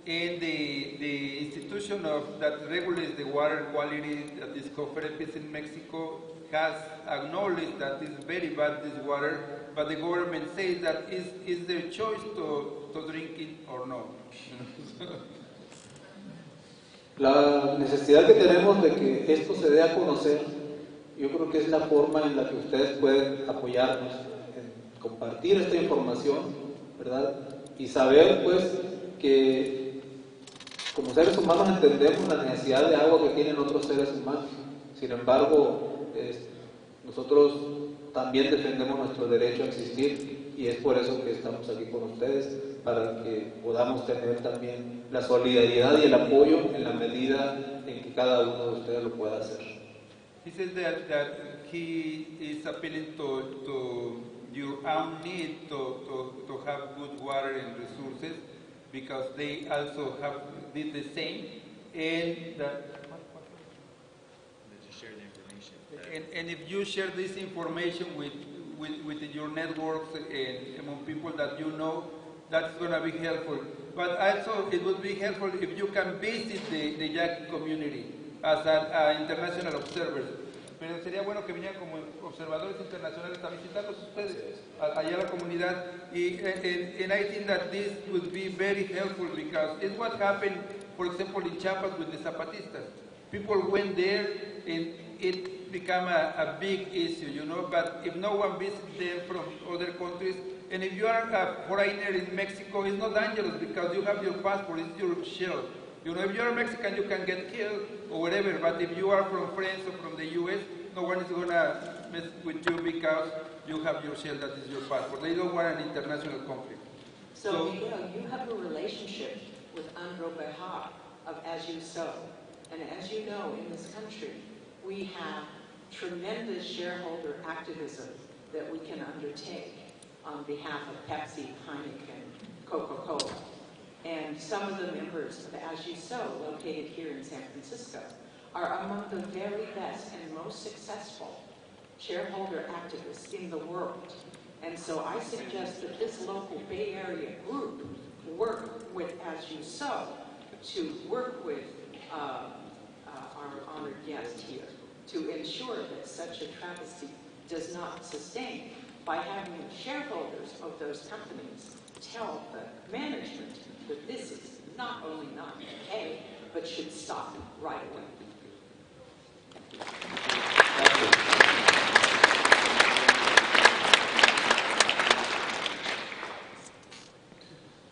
Speaker 3: and the institution that regulates the water quality, that is COFEPRIS in Mexico, has acknowledged that it's very bad, this water, but the government says that is their choice to drink it or no.
Speaker 4: La necesidad que tenemos de que esto se dé a conocer, yo creo que es la forma en la que ustedes pueden apoyarnos en compartir esta información, ¿verdad? Y saber, pues, que como seres humanos entendemos la necesidad de agua que tienen otros seres humanos. Sin embargo, nosotros también defendemos nuestro derecho a existir y es por eso que estamos aquí con ustedes, para que podamos tener también la solidaridad y el apoyo en la medida en que cada uno de ustedes lo pueda hacer.
Speaker 3: He says that he is appealing to your own need to have good water and resources, because they also did the same, and that.
Speaker 5: Just share the information.
Speaker 3: And if you share this information with your networks and among people that you know, that's going to be helpful. But also, it would be helpful if you can visit the Yaqui community as an international observers. Pero sería bueno que vinieran como observadores internacionales a visitarlos ustedes, allá a la comunidad. And I think that this would be very helpful, because it's what happened, for example, in Chiapas with the Zapatistas. People went there and it became a big issue, you know, but if no one visits them from other countries, and if you are a foreigner in Mexico, it's not dangerous because you have your passport, it's your shell. You know, if you're a Mexican, you can get killed or whatever, but if you are from France or from the US, no one is going to mess with you because you have your shell, that is your passport. They don't want an international conflict.
Speaker 8: So Miguel, you have a relationship with Andro Bejar of As You Sow. And as you know, in this country, we have tremendous shareholder activism that we can undertake on behalf of Pepsi, Heineken, Coca-Cola. And some of the members of As You Sow, located here in San Francisco, are among the very best and most successful shareholder activists in the world. And so I suggest that this local Bay Area group work with As You Sow to work with our honored guest here to ensure that such a travesty does not sustain, by having shareholders of those companies tell the management that this is not only not okay, but should stop right away.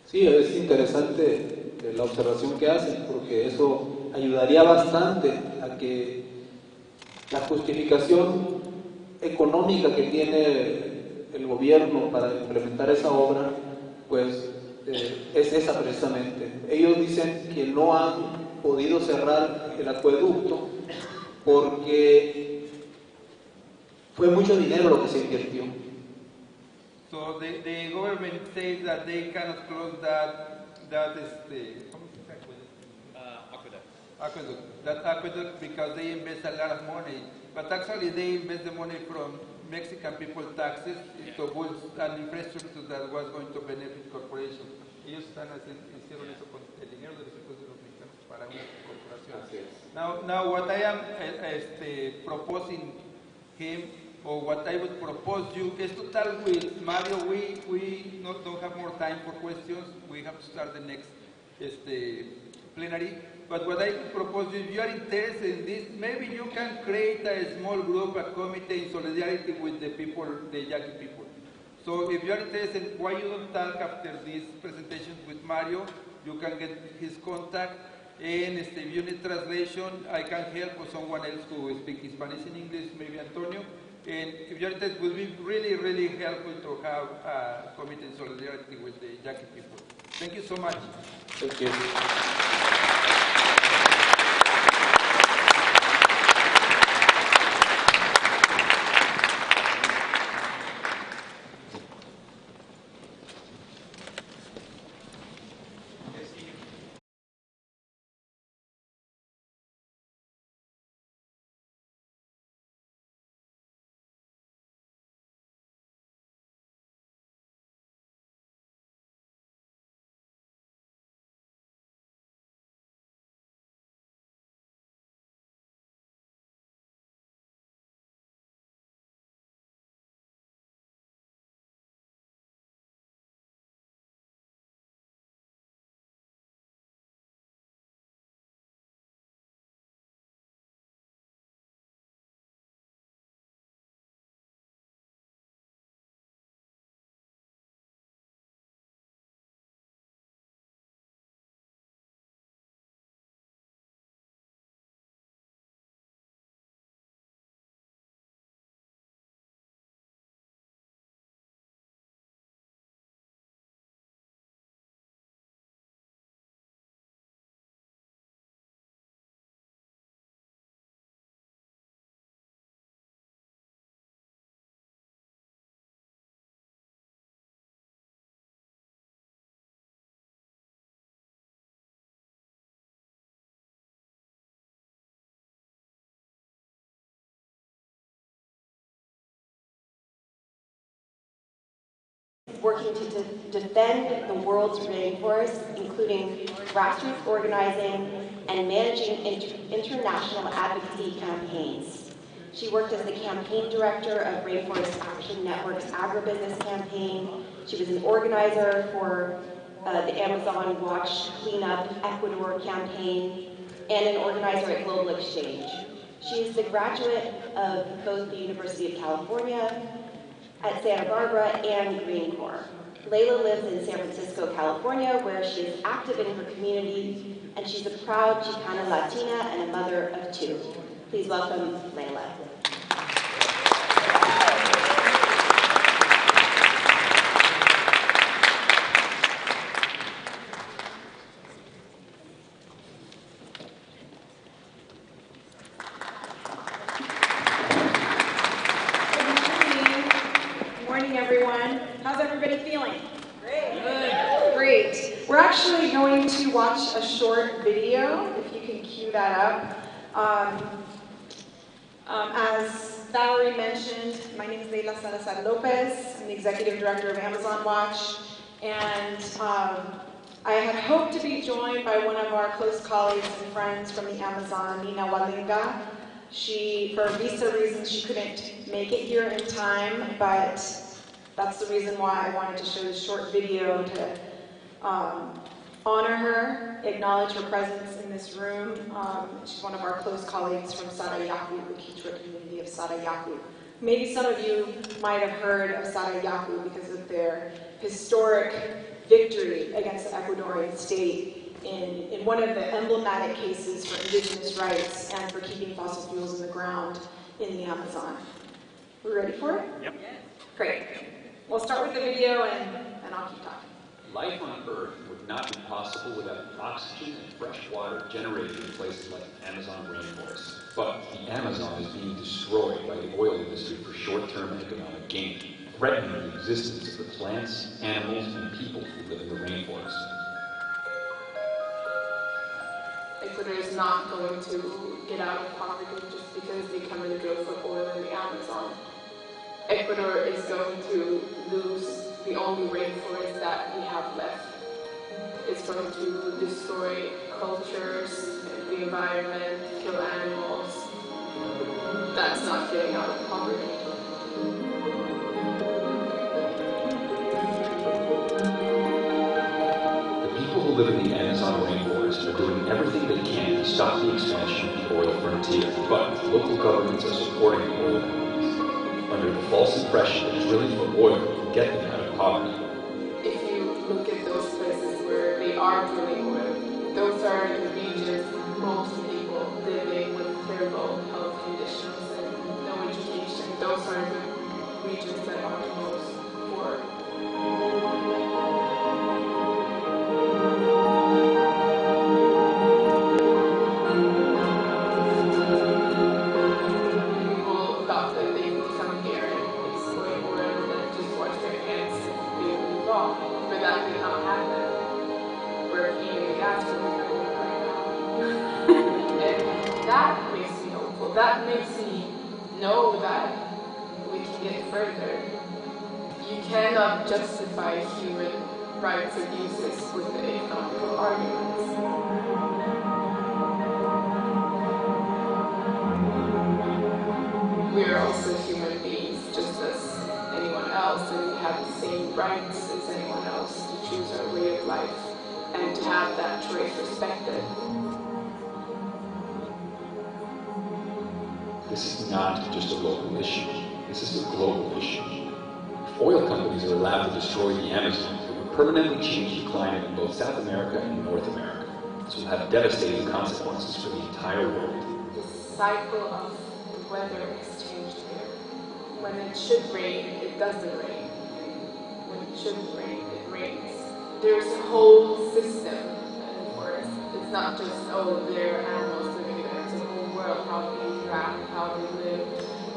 Speaker 4: Sí, es interesante la observación que hacen, porque eso ayudaría bastante a que la justificación económica que tiene el gobierno para implementar esa obra, pues es esa precisamente. Ellos dicen que no han podido cerrar el acueducto porque fue mucho dinero lo que se invirtió.
Speaker 3: So the government says that they cannot close that aqueduct because they invest a lot of money. But actually they invest the money from Mexican people taxes to build an infrastructure that was going to benefit corporations. Ellos hicieron eso con el dinero de los impuestos de los mexicanos para una corporación. Now what I am proposing him, or what I would propose you, is to start with Mario. We don't have more time for questions. We have to start the next plenary. But what I would propose you, if you are interested in this, maybe you can create a small group, a committee in solidarity with the people, the Yaqui people. So if you are interested, why you don't talk after this presentation with Mario? You can get his contact. And if you need translation, I can help, or someone else who speaks Spanish and English, maybe Antonio. And if you're interested, it will be really, really helpful to have a committee in solidarity with the Yaqui people. Thank you so much.
Speaker 4: Thank you.
Speaker 1: working to defend the world's rainforests, including grassroots organizing and managing international advocacy campaigns. She worked as the campaign director of Rainforest Action Network's agribusiness campaign. She was an organizer for the Amazon Watch Cleanup Ecuador campaign and an organizer at Global Exchange. She is the graduate of both the University of California at Santa Barbara and Green Corps. Layla lives in San Francisco, California, where she is active in her community, and she's a proud Chicana Latina and a mother of 2. Please welcome Layla.
Speaker 9: How's everybody feeling? Great. Good. Great. We're actually going to watch a short video, if you can cue that up. As Valerie mentioned, my name is Layla Salazar Lopez. I'm the Executive Director of Amazon Watch. And I had hoped to be joined by one of our close colleagues and friends from the Amazon, Nina Walinga. For visa reasons, she couldn't make it here in time, but that's the reason why I wanted to show this short video to honor her, acknowledge her presence in this room. She's one of our close colleagues from Sarayaku, the Quechua community of Sarayaku. Maybe some of you might have heard of Sarayaku because of their historic victory against the Ecuadorian state in one of the emblematic cases for indigenous rights and for keeping fossil fuels in the ground in the Amazon. We ready for it?
Speaker 5: Yep.
Speaker 9: Great. We'll start with the video and I'll keep talking.
Speaker 10: Life on Earth would not be possible without oxygen and fresh water generated in places like Amazon rainforests. But the Amazon is being destroyed by the oil industry for short-term economic gain, threatening the existence of the plants, animals, and people who live in the rainforest.
Speaker 11: Ecuador is not going to get out of poverty just because they come and drill for oil in the Amazon. Ecuador is going to lose the only rainforest that we have left. It's going to destroy cultures, the environment, kill animals. That's not getting out of poverty.
Speaker 10: The people who live in the Amazon rainforest are doing everything they can to stop the expansion of the oil frontier, but local governments are supporting the oil companies under the false impression that drilling for oil will get them out of poverty.
Speaker 11: If you look at those places where they are drilling oil, those are the regions most people living with terrible health conditions and no education. Those are the regions that are the most poor. But that did not happen. We're feeding the gas to the right now. And that makes me hopeful. That makes me know that we can get further. You cannot justify human rights abuses with the economical arguments. We are also human beings, just as anyone else, and we have the same rights as anyone else to choose our way of life and to have that choice respected.
Speaker 10: This is not just a local issue. This is a global issue. If oil companies are allowed to destroy the Amazon, it would permanently change the climate in both South America and North America. This will have devastating consequences for the entire world.
Speaker 11: The cycle of the weather has changed here. When it should rain, it doesn't rain. When it shouldn't rain, it rains. There's a whole system in the forest. It's not just, oh, there are animals living there. It's a whole world, how they interact, how they live,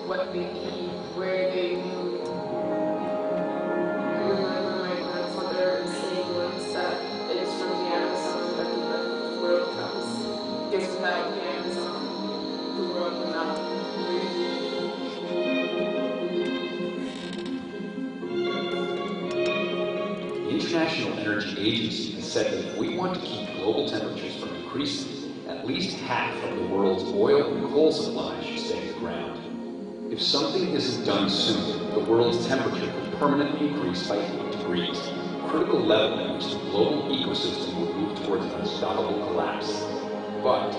Speaker 11: what they eat, where they move. I remember my grandfather saying once that it's from the Amazon that the world comes. Because without the Amazon, the world would not breathe.
Speaker 10: International Energy Agency has said that if we want to keep global temperatures from increasing, at least half of the world's oil and coal supply should stay in the ground. If something isn't done soon, the world's temperature could permanently increase by 8 degrees, a critical level at which the global ecosystem will move towards an unstoppable collapse. But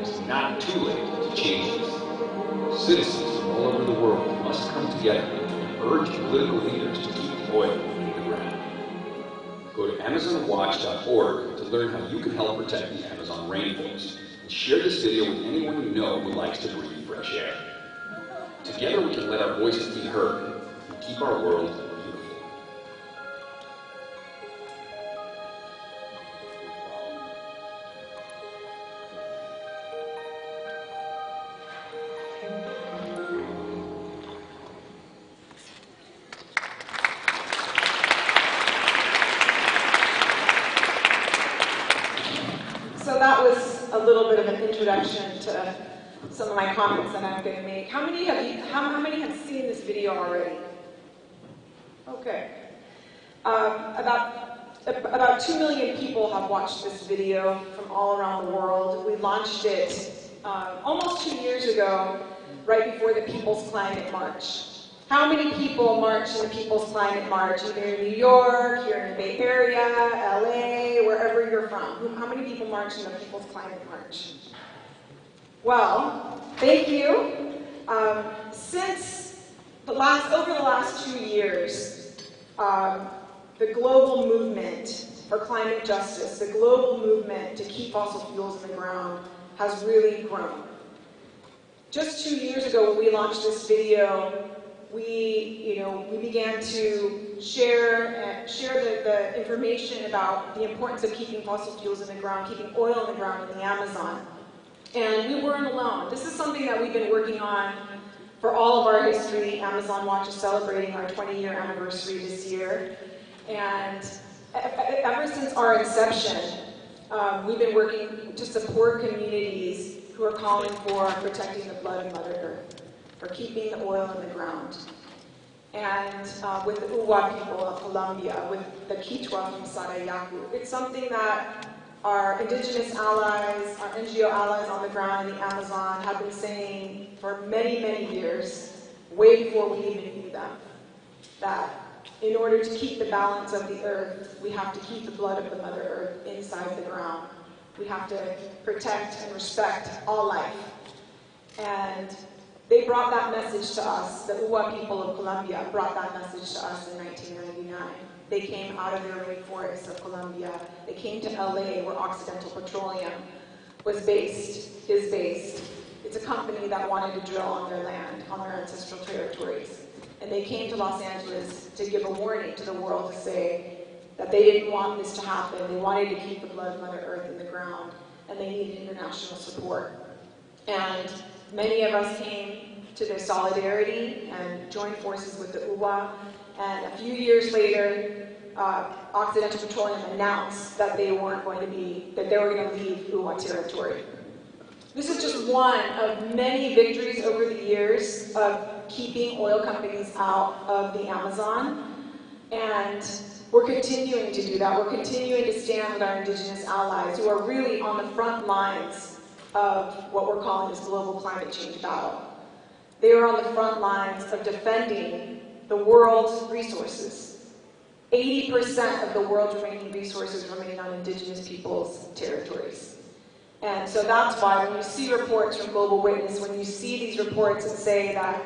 Speaker 10: it's not too late to change this. Citizens from all over the world must come together and urge political leaders to keep the oil in the ground. Go to AmazonWatch.org to learn how you can help protect the Amazon rainforest, and share this video with anyone you know who likes to breathe fresh air. Together we can let our voices be heard and keep our world beautiful.
Speaker 9: So that was a little bit of an introduction to some of my comments that I'm going to make. How many have seen this video already? Okay. About 2 million people have watched this video from all around the world. We launched it almost 2 years ago, right before the People's Climate March. How many people marched in the People's Climate March, either in New York, here in the Bay Area, LA, wherever you're from? How many people marched in the People's Climate March? Well, thank you. Over the last 2 years, the global movement for climate justice, the global movement to keep fossil fuels in the ground has really grown. Just 2 years ago when we launched this video, we began to share the information about the importance of keeping fossil fuels in the ground, keeping oil in the ground in the Amazon. And we weren't alone. This is something that we've been working on for all of our history. Amazon Watch is celebrating our 20-year anniversary this year. And ever since our inception, we've been working to support communities who are calling for protecting the blood of Mother Earth, for keeping the oil in the ground. And with the Uwa people of Colombia, with the Quichua from Sarayaku. It's something that our indigenous allies, our NGO allies on the ground in the Amazon have been saying for many, many years, way before we even knew them, that in order to keep the balance of the earth, we have to keep the blood of the Mother Earth inside the ground. We have to protect and respect all life. And they brought that message to us. The Uwa people of Colombia brought that message to us in 1999. They came out of their rainforests of Colombia. They came to LA, where Occidental Petroleum is based. It's a company that wanted to drill on their land, on their ancestral territories. And they came to Los Angeles to give a warning to the world to say that they didn't want this to happen. They wanted to keep the blood of Mother Earth in the ground, and they needed international support. And many of us came to their solidarity and joined forces with the Uwa. And a few years later, Occidental Petroleum announced that they were going to leave Uwa territory. This is just one of many victories over the years of keeping oil companies out of the Amazon. And we're continuing to do that. We're continuing to stand with our indigenous allies who are really on the front lines of what we're calling this global climate change battle. They are on the front lines of defending the world's resources. 80% of the world's remaining resources remain on indigenous peoples' territories. And so that's why when you see reports from Global Witness, when you see these reports that say that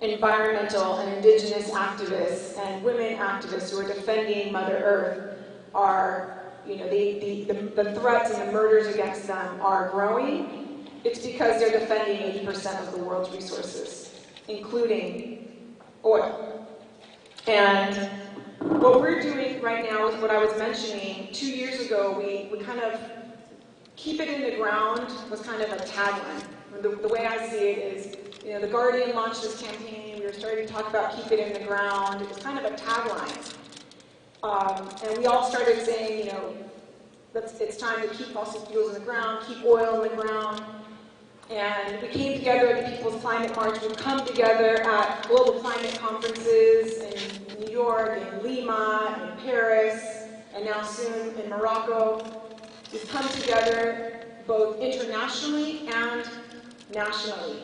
Speaker 9: environmental and indigenous activists and women activists who are defending Mother Earth are, the threats and the murders against them are growing, it's because they're defending 80% of the world's resources, including oil. And what we're doing right now is what I was mentioning. 2 years ago, we kind of, keep it in the ground was kind of a tagline. The way I see it is, The Guardian launched this campaign. We were starting to talk about keep it in the ground. It was kind of a tagline. And we all started saying, it's time to keep fossil fuels in the ground, keep oil in the ground. And we came together at the People's Climate March. We've come together at global climate conferences in in New York, in Lima, in Paris, and now soon in Morocco, to come together both internationally and nationally.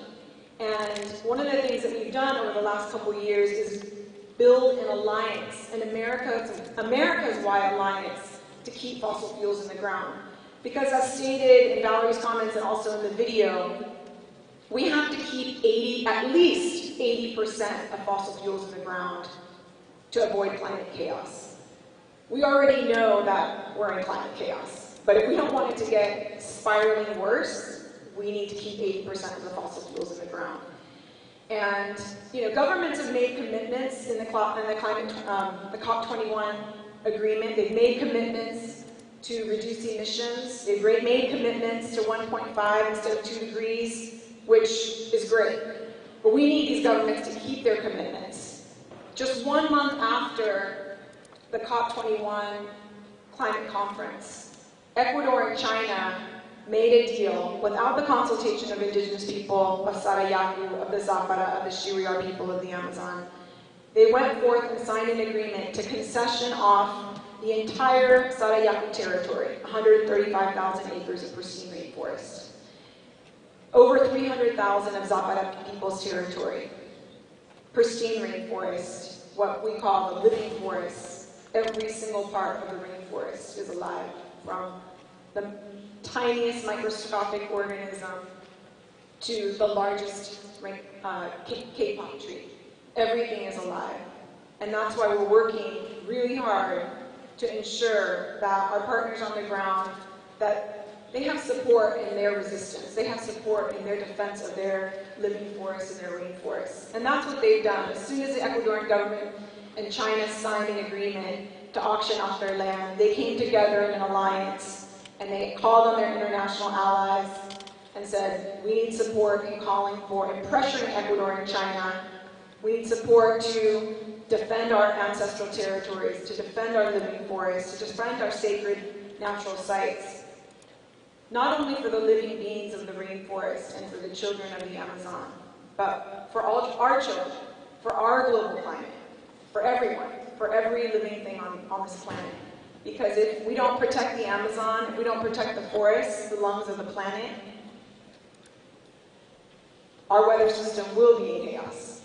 Speaker 9: And one of the things that we've done over the last couple of years is build an alliance, an America's-wide alliance to keep fossil fuels in the ground. Because as stated in Valerie's comments and also in the video, we have to keep at least 80% of fossil fuels in the ground to avoid climate chaos. We already know that we're in climate chaos, but if we don't want it to get spiraling worse, we need to keep 80% of the fossil fuels in the ground. And governments have made commitments in the COP21 agreement. They've made commitments to reduce emissions. They've made commitments to 1.5 instead of 2 degrees, which is great. But we need these governments to keep their commitments. Just 1 month after the COP21 climate conference, Ecuador and China made a deal without the consultation of indigenous people, of Sarayaku, of the Zapara, of the Shiriar people of the Amazon. They went forth and signed an agreement to concession off the entire Sarayaku territory, 135,000 acres of pristine rainforest. Over 300,000 of Zapara people's territory. Pristine rainforest, what we call the living forest. Every single part of the rainforest is alive, from the tiniest microscopic organism to the largest Cape palm tree. Everything is alive. And that's why we're working really hard to ensure that our partners on the ground, that they have support in their resistance. They have support in their defense of their living forests and their rainforests. And that's what they've done. As soon as the Ecuadorian government and China signed an agreement to auction off their land, they came together in an alliance and they called on their international allies and said, we need support in calling for and pressuring Ecuador and China. We need support to defend our ancestral territories, to defend our living forests, to defend our sacred natural sites. Not only for the living beings of the rainforest and for the children of the Amazon, but for all our children, for our global climate, for everyone, for every living thing on this planet. Because if we don't protect the Amazon, if we don't protect the forests, the lungs of the planet, our weather system will be in chaos.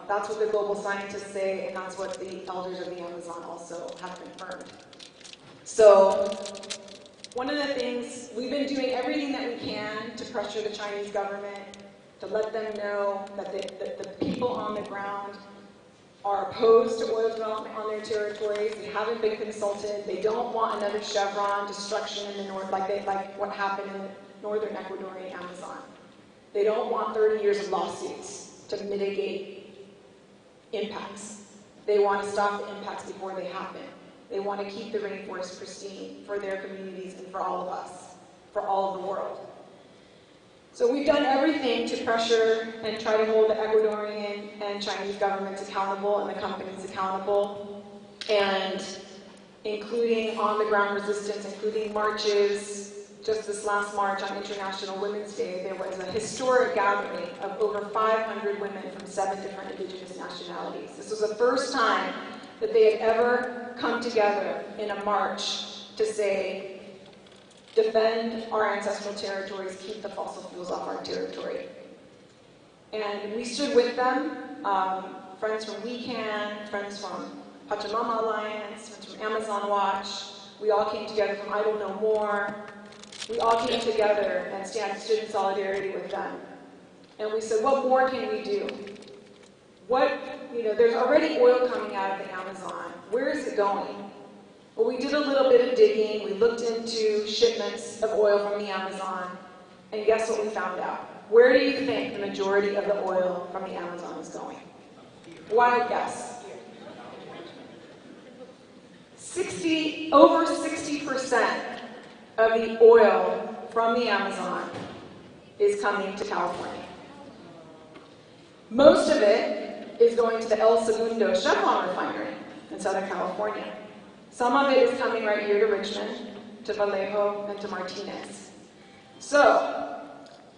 Speaker 9: That's what the global scientists say, and that's what the elders of the Amazon also have confirmed. So, one of the things, we've been doing everything that we can to pressure the Chinese government, to let them know that the people on the ground are opposed to oil development on their territories. They haven't been consulted. They don't want another Chevron destruction in the north, like what happened in the northern Ecuadorian Amazon. They don't want 30 years of lawsuits to mitigate impacts. They want to stop the impacts before they happen. They want to keep the rainforest pristine for their communities and for all of us, for all of the world. So we've done everything to pressure and try to hold the Ecuadorian and Chinese governments accountable and the companies accountable, and including on-the-ground resistance, including marches. Just this last March on International Women's Day, there was a historic gathering of over 500 women from 7 different indigenous nationalities. This was the first time that they had ever come together in a march to say, defend our ancestral territories, keep the fossil fuels off our territory. And we stood with them, friends from We Can, friends from Pachamama Alliance, friends from Amazon Watch. We all came together from I Don't Know More. We all came together and stood in solidarity with them. And we said, what more can we do? There's already oil coming out of the Amazon. Where is it going? Well, we did a little bit of digging. We looked into shipments of oil from the Amazon. And guess what we found out? Where do you think the majority of the oil from the Amazon is going? Wild guess. Over 60% of the oil from the Amazon is coming to California. Most of it is going to the El Segundo Chevron refinery in Southern California. Some of it is coming right here to Richmond, to Vallejo, and to Martinez. So,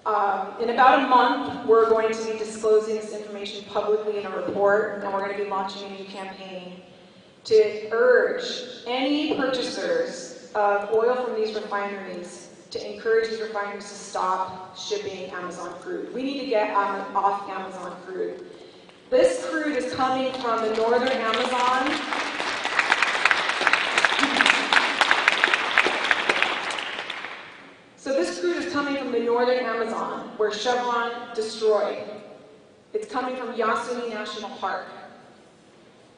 Speaker 9: In about a month, we're going to be disclosing this information publicly in a report, and we're going to be launching a new campaign to urge any purchasers of oil from these refineries to encourage these refineries to stop shipping Amazon crude. We need to get off Amazon crude. This crude is coming from the northern Amazon. So this crude is coming from the northern Amazon, where Chevron destroyed. It's coming from Yasuni National Park.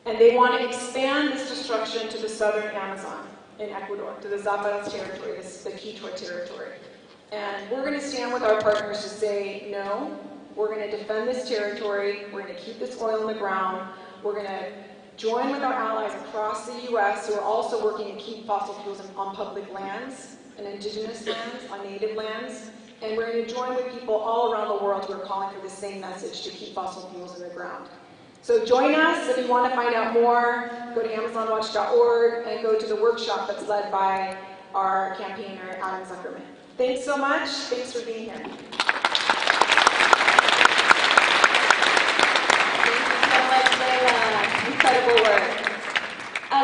Speaker 9: And they want to expand this destruction to the southern Amazon in Ecuador, to the Zapatas territory, the Quechua territory. And we're going to stand with our partners to say, no, we're going to defend this territory, we're going to keep this oil in the ground, we're going to join with our allies across the U.S. who are also working to keep fossil fuels on public lands, and indigenous lands, on native lands, and we're going to join with people all around the world who are calling for the same message to keep fossil fuels in the ground. So join us. If you want to find out more, go to AmazonWatch.org and go to the workshop that's led by our campaigner, Adam Zuckerman. Thanks so much. Thanks for being here.
Speaker 1: Thank you so much, Leila. Incredible work.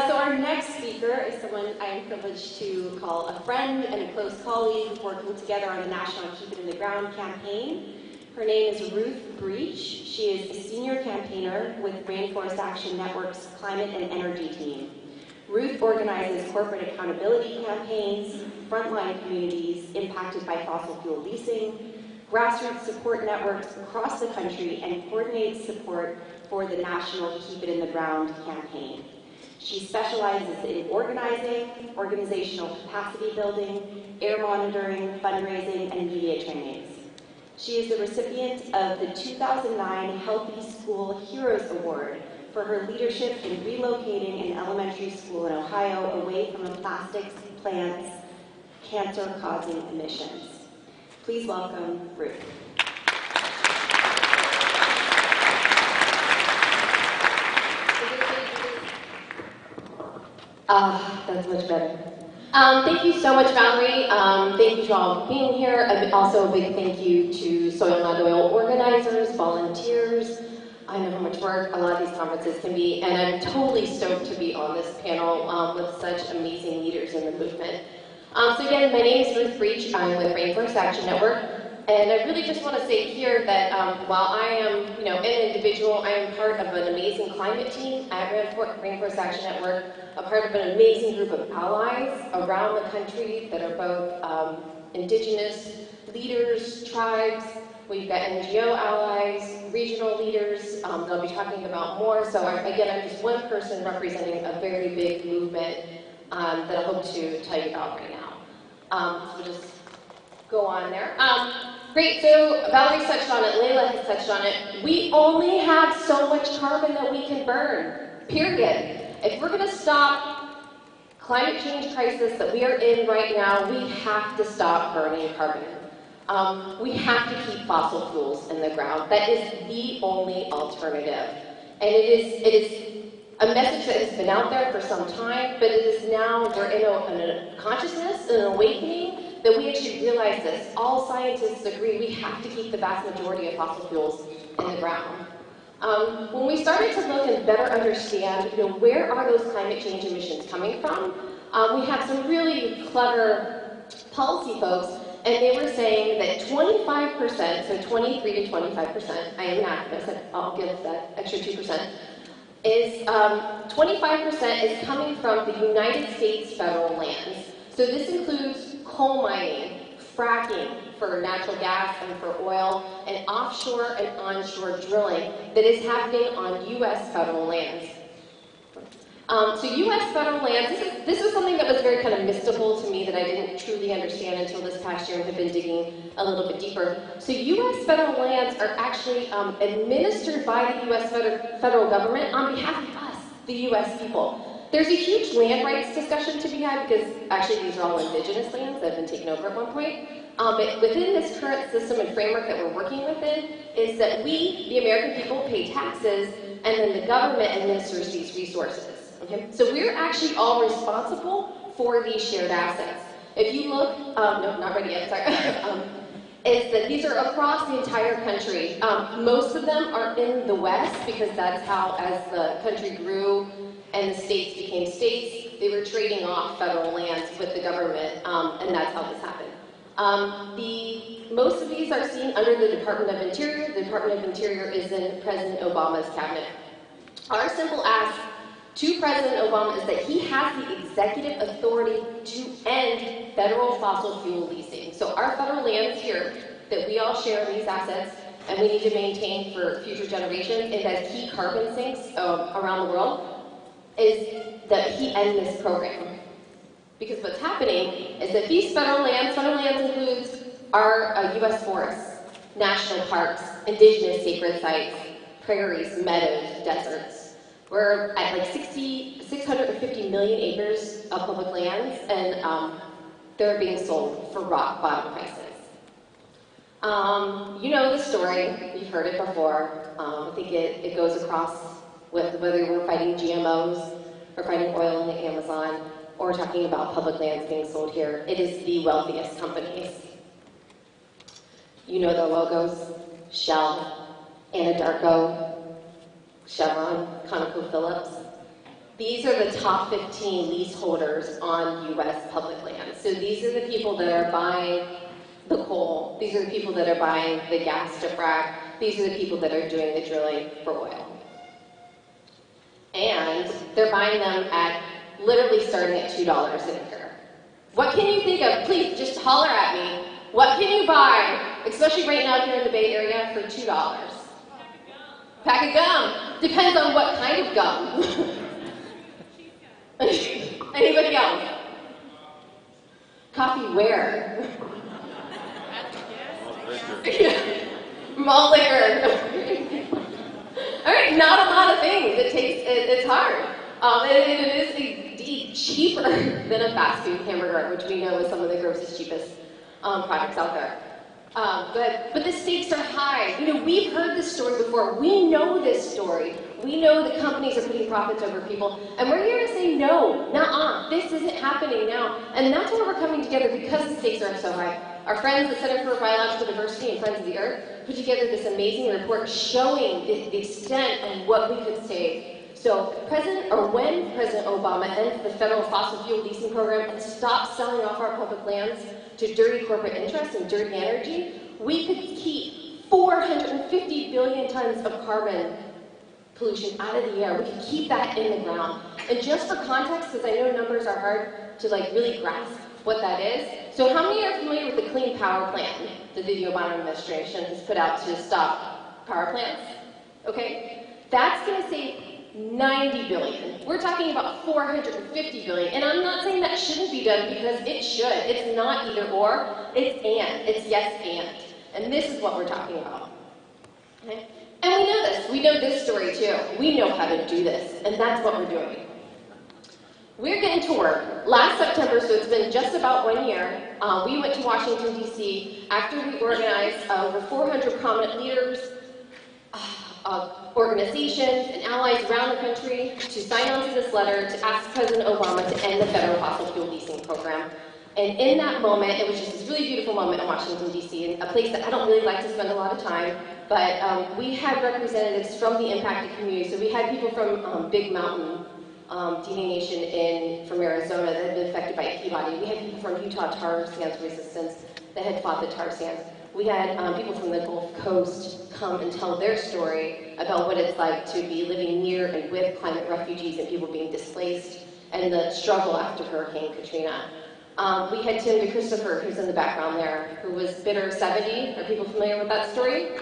Speaker 1: So our next speaker is someone I am privileged to call a friend and a close colleague, working together on the National Keep It in the Ground campaign. Her name is Ruth Breach. She is a senior campaigner with Rainforest Action Network's Climate and Energy team. Ruth organizes corporate accountability campaigns, frontline communities impacted by fossil fuel leasing, grassroots support networks across the country, and coordinates support for the National Keep It in the Ground campaign. She specializes in organizing, organizational capacity building, air monitoring, fundraising, and media trainings. She is the recipient of the 2009 Healthy School Heroes Award for her leadership in relocating an elementary school in Ohio away from the plastics plant's cancer-causing emissions. Please welcome Ruth. That's much better. Thank you so much, Valerie. Thank you to all for being here. Also a big thank you to Soil Not Oil organizers, volunteers. I know how much work a lot of these conferences can be, and I'm totally stoked to be on this panel with such amazing leaders in the movement. So again, my name is Ruth Breach. I'm with Rainforest Action Network, and I really just want to say here that while I am, an individual, I am part of an amazing climate team at Rainforest Action Network, a part of an amazing group of allies around the country that are both indigenous leaders, tribes. We've got NGO allies, regional leaders that I'll be talking about more. So again, I'm just one person representing a very big movement that I hope to tell you about right now. So we'll just go on there. Great, so Valerie's touched on it, Leila has touched on it. We only have so much carbon that we can burn, period. If we're going to stop climate change crisis that we are in right now, we have to stop burning carbon. We have to keep fossil fuels in the ground. That is the only alternative. And it is a message that has been out there for some time, but it is now, we're in a consciousness, an awakening, that we actually realize this. All scientists agree we have to keep the vast majority of fossil fuels in the ground. When we started to look and better understand, where are those climate change emissions coming from, we have some really clever policy folks, and they were saying that 25%, so 23 to 25%, I am an activist, I'll give that extra 2%, is 25% is coming from the United States federal lands. So this includes coal mining, fracking for natural gas and for oil, and offshore and onshore drilling that is happening on U.S. federal lands. So U.S. federal lands, this is something that was very kind of mystical to me that I didn't truly understand until this past year and have been digging a little bit deeper. So U.S. federal lands are actually administered by the U.S. federal government on behalf of us, the U.S. people. There's a huge land rights discussion to be had because actually these are all indigenous lands that have been taken over at one point. But within this current system and framework that we're working within is that we, the American people, pay taxes and then the government administers these resources. Okay? So we're actually all responsible for these shared assets. If you look, no, not ready yet, sorry. is that these are across the entire country. Most of them are in the West because that's how, as the country grew and the states became states, they were trading off federal lands with the government, and that's how this happened. Most of these are seen under the Department of Interior. The Department of Interior is in President Obama's cabinet. Our simple ask to President Obama is that he has the executive authority to end federal fossil fuel leasing. So our federal lands here that we all share these assets and we need to maintain for future generations, it has key carbon sinks around the world, is that he end this program. Because what's happening is that these federal lands includes our U.S. forests, national parks, indigenous sacred sites, prairies, meadows, deserts. We're at like 650 million acres of public lands, and they're being sold for rock bottom prices. You know the story, you've heard it before. I think it goes across with whether we're fighting GMOs, or fighting oil in the Amazon, or talking about public lands being sold here. It is the wealthiest companies. You know their logos: Shell, Anadarko, Chevron, ConocoPhillips. These are the top 15 leaseholders on U.S. public lands. So these are the people that are buying the coal. These are the people that are buying the gas to frack. These are the people that are doing the drilling for oil. And they're buying them at literally starting at $2 an acre. What can you think of? Please, just holler at me. What can you buy, especially right now here in the Bay Area, for $2? Pack of gum. Depends on what kind of gum. Anybody else? Coffee where? Malt liquor. All right, not a lot of things. It's hard. It is indeed cheaper than a fast food hamburger, which we know is some of the grossest, cheapest products out there. But the stakes are high. You know, we've heard this story before. We know this story. We know that companies are putting profits over people, and we're here to say no, nuh-uh, this isn't happening now. And that's why we're coming together, because the stakes are so high. Our friends at the Center for Biological Diversity and Friends of the Earth put together this amazing report showing the extent of what we could save. So when President Obama ends the federal fossil fuel leasing program and stops selling off our public lands to dirty corporate interests and dirty energy, we could keep 450 billion tons of carbon pollution out of the air. We could keep that in the ground. And just for context, because I know numbers are hard to really grasp what that is. So how many are familiar with the Clean Power Plan that the Obama administration has put out to stop power plants? Okay, that's going to save 90 billion. We're talking about 450 billion. And I'm not saying that shouldn't be done, because it should. It's not either or, it's and. It's yes and. And this is what we're talking about. Okay? And we know this. We know this story too. We know how to do this. And that's what we're doing. We're getting to work. Last September, so it's been just about 1 year, we went to Washington, D.C. after we organized over 400 prominent leaders, organizations, and allies around the country to sign on to this letter to ask President Obama to end the federal fossil fuel leasing program. And in that moment, it was just this really beautiful moment in Washington, D.C., a place that I don't really like to spend a lot of time, but we had representatives from the impacted community. So we had people from Big Mountain DNA Nation from Arizona that had been affected by Peabody. We had people from Utah tar sands resistance that had fought the tar sands. We had people from the Gulf Coast come and tell their story about what it's like to be living near and with climate refugees and people being displaced, and the struggle after Hurricane Katrina. We had Tim DeChristopher, who's in the background there, who was bitter 70. Are people familiar with that story?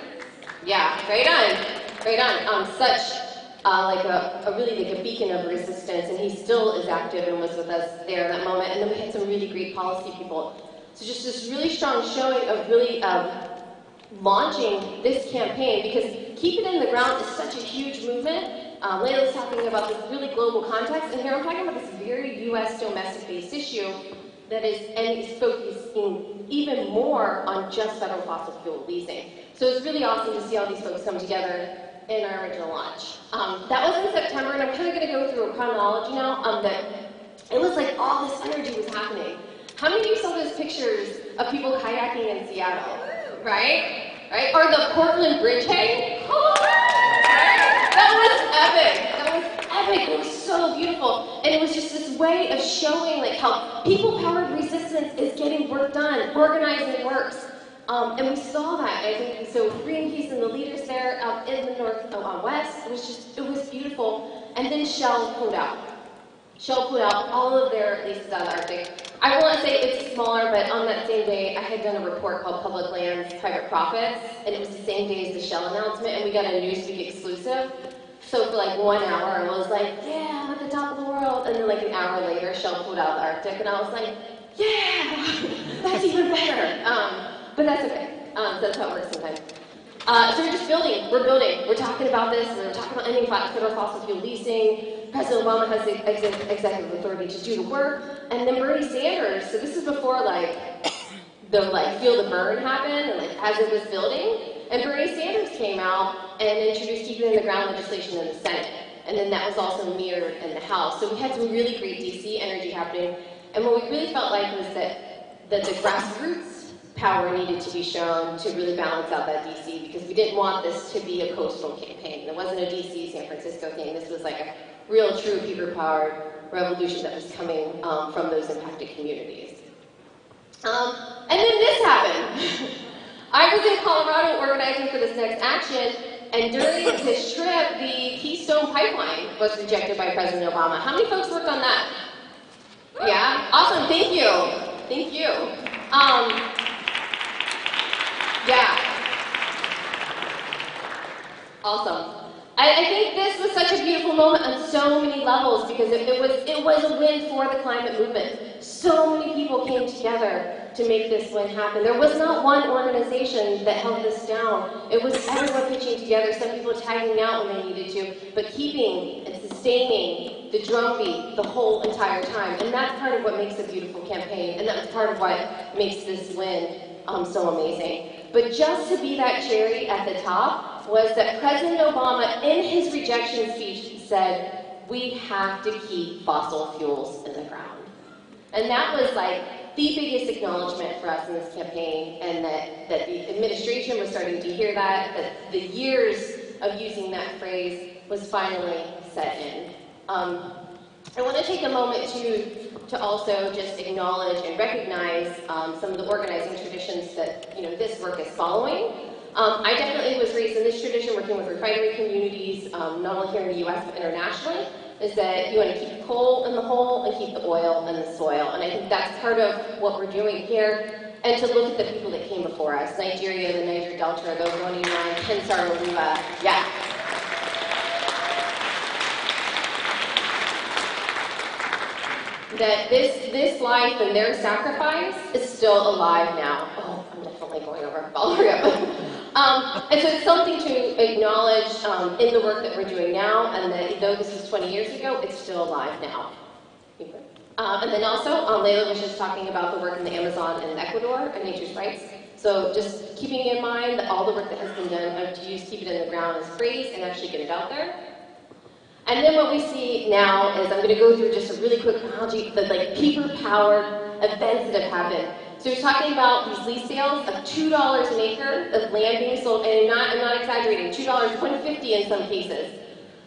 Speaker 1: Yeah, right on, right on. Such really like a beacon of resistance, and he still is active and was with us there in that moment. And then we had some really great policy people. So just this really strong showing of really launching this campaign, because keep it in the ground is such a huge movement. Layla's talking about this really global context, and here I'm talking about this very U.S. domestic-based issue that is focusing even more on just federal fossil fuel leasing. So it's really awesome to see all these folks come together in our original launch. That was in September, and I'm kind of going to go through a chronology now. That it was like all this energy was happening. How many of you saw those pictures of people kayaking in Seattle? right? Right? Or the Portland Bridge hang. Right? That was epic. That was epic. It was so beautiful. And it was just this way of showing like how people-powered resistance is getting work done, organizing works. And we saw that, I think, so Greenpeace and the leaders there out in the west, it was beautiful. And then Shell pulled out. Shell pulled out all of their leases out of the Arctic. I will not say it's smaller, but on that same day, I had done a report called Public Lands, Private Profits, and it was the same day as the Shell announcement, and we got a Newsweek exclusive. So for like 1 hour, I was like, yeah, I'm at the top of the world. And then like an hour later, Shell pulled out of the Arctic, and I was like, yeah, that's even better. But that's okay. That's how it works sometimes. So we're just building. We're building. We're talking about this. We're talking about ending federal fossil fuel leasing. President Obama has the executive authority to do the work. And then Bernie Sanders, so this is before the feel the burn happened, and as it was building. And Bernie Sanders came out and introduced keeping in the ground legislation in the Senate. And then that was also mirrored in the House. So we had some really great DC energy happening. And what we really felt like was that the grassroots power needed to be shown to really balance out that DC, because we didn't want this to be a coastal campaign. It wasn't a DC, San Francisco thing. This was like a real, true people-powered revolution that was coming from those impacted communities. And then this happened. I was in Colorado organizing for this next action, and during this trip, the Keystone Pipeline was rejected by President Obama. How many folks worked on that? Yeah? Awesome. Thank you. Thank you. Yeah. Awesome. I think this was such a beautiful moment on so many levels, because it was a win for the climate movement. So many people came together to make this win happen. There was not one organization that held this down. It was everyone pitching together, some people tagging out when they needed to, but keeping and sustaining the drumbeat the whole entire time. And that's part of what makes a beautiful campaign, and that's part of what makes this win so amazing. But just to be that cherry at the top was that President Obama, in his rejection speech, said, we have to keep fossil fuels in the ground. And that was like the biggest acknowledgement for us in this campaign, and that the administration was starting to hear that the years of using that phrase was finally set in. I want to take a moment to also just acknowledge and recognize some of the organizing traditions that this work is following. I definitely was raised in this tradition, working with refinery communities, not only here in the U.S. but internationally, is that you want to keep coal in the hole and keep the oil in the soil. And I think that's part of what we're doing here. And to look at the people that came before us, Nigeria, the Niger Delta, the Ogoni Line, Kensar Oluwa, yeah. That this life and their sacrifice is still alive now. Oh, I'm definitely going over. I'll hurry up. And so it's something to acknowledge in the work that we're doing now, and that though this was 20 years ago, it's still alive now. And then also, Layla was just talking about the work in the Amazon and Ecuador and nature's rights. So just keeping in mind that all the work that has been done to use keep it in the ground as phrase and actually get it out there. And then what we see now is, I'm going to go through just a really quick chronology, the people-powered events that have happened. So we're talking about these lease sales of $2 an acre of land being sold, and I'm not exaggerating, $2, $1.50 in some cases,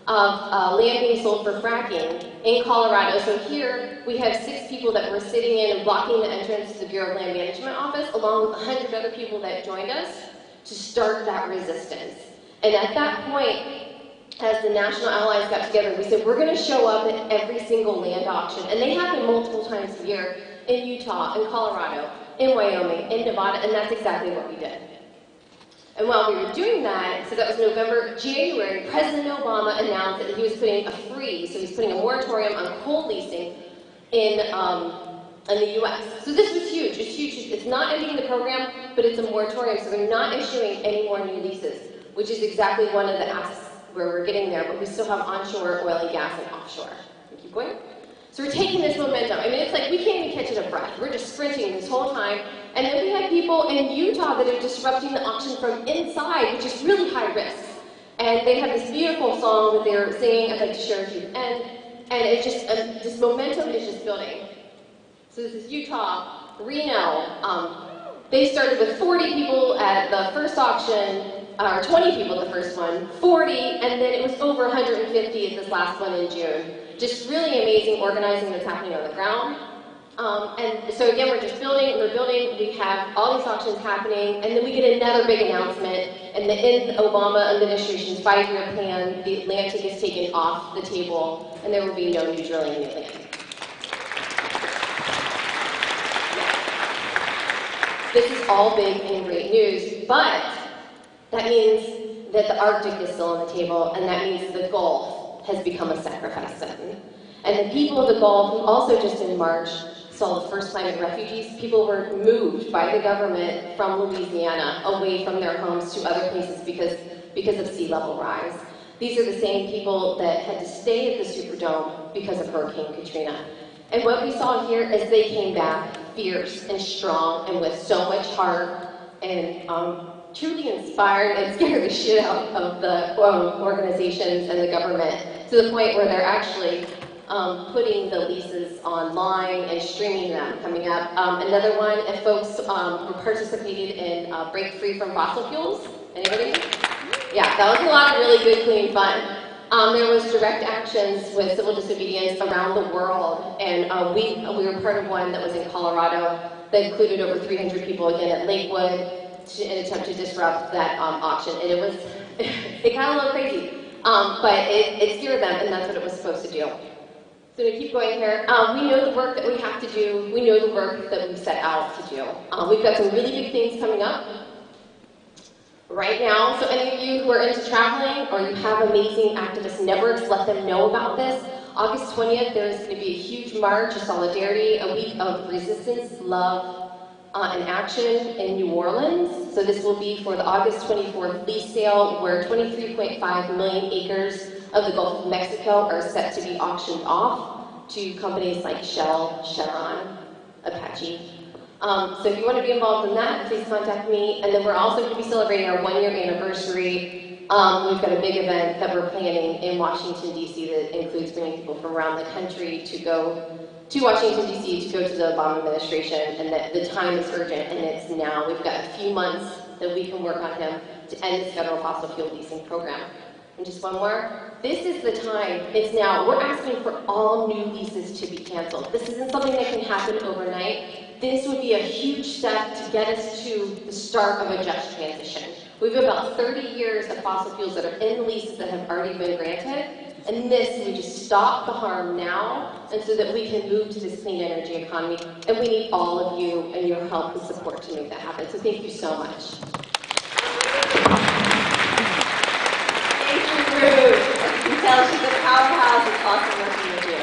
Speaker 1: of land being sold for fracking in Colorado. So here we have 6 people that were sitting in and blocking the entrance to the Bureau of Land Management office, along with 100 other people that joined us to start that resistance. And at that point, as the national allies got together, we said, we're going to show up at every single land auction. And they happen multiple times a year in Utah, in Colorado, in Wyoming, in Nevada, and that's exactly what we did. And while we were doing that, so that was November, January, President Obama announced that he was putting a freeze, so he's putting a moratorium on coal leasing in the U.S. So this was huge. It's huge. It's not ending the program, but it's a moratorium, so they're not issuing any more new leases, which is exactly one of the asks where we're getting there, but we still have onshore oil and gas and offshore. We keep going. So we're taking this momentum. I mean, it's like we can't even catch it a breath. We're just sprinting this whole time. And then we had people in Utah that are disrupting the auction from inside, which is really high risk. And they have this beautiful song that they're singing. I'd like to share with you. And it's just, this momentum is just building. So this is Utah, Reno, They started with 40 people at the first auction, or 20 people at the first one, 40, and then it was over 150 at this last one in June. Just really amazing organizing that's happening on the ground. And so again, we're building, we have all these auctions happening, and then we get another big announcement, and in the Obama administration's 5-year plan, the Atlantic is taken off the table, and there will be no new drilling in the Atlantic. This is all big and great news, but that means that the Arctic is still on the table, and that means the Gulf has become a sacrifice zone. And the people of the Gulf, who also just in March saw the first climate refugees, people were moved by the government from Louisiana away from their homes to other places because of sea level rise. These are the same people that had to stay at the Superdome because of Hurricane Katrina. And what we saw here is they came back fierce and strong and with so much heart and truly inspired and scared the shit out of the organizations and the government to the point where they're actually putting the leases online and streaming them coming up. Another one, if folks participated in Break Free from Fossil Fuels. Anybody? Yeah, that was a lot of really good, clean fun. There was direct actions with civil disobedience around the world, and we were part of one that was in Colorado that included over 300 people again at Lakewood in an attempt to disrupt that auction. And it got a little crazy, but it scared them, and that's what it was supposed to do. So to keep going here, we know the work that we have to do. We know the work that we've set out to do. We've got some really big things coming up right now. So any of you who are into traveling or you have amazing activist networks, let them know about this. August 20th, there is going to be a huge march of solidarity, a week of resistance, love, and action in New Orleans. So this will be for the August 24th lease sale, where 23.5 million acres of the Gulf of Mexico are set to be auctioned off to companies like Shell, Chevron, Apache. So if you want to be involved in that, please contact me. And then we're also going to be celebrating our 1-year anniversary. We've got a big event that we're planning in Washington, D.C. that includes bringing people from around the country to go to Washington, D.C. to go to the Obama administration. And that the time is urgent, and it's now. We've got a few months that we can work on him to end this federal fossil fuel leasing program. And just one more. This is the time. It's now. We're asking for all new leases to be canceled. This isn't something that can happen overnight. This would be a huge step to get us to the start of a just transition. We have about 30 years of fossil fuels that are in leases that have already been granted. And this, we just stop the harm now, and so that we can move to this clean energy economy. And we need all of you and your help and support to make that happen. So thank you so much.
Speaker 12: You can tell she's a powerhouse. It's awesome working with you.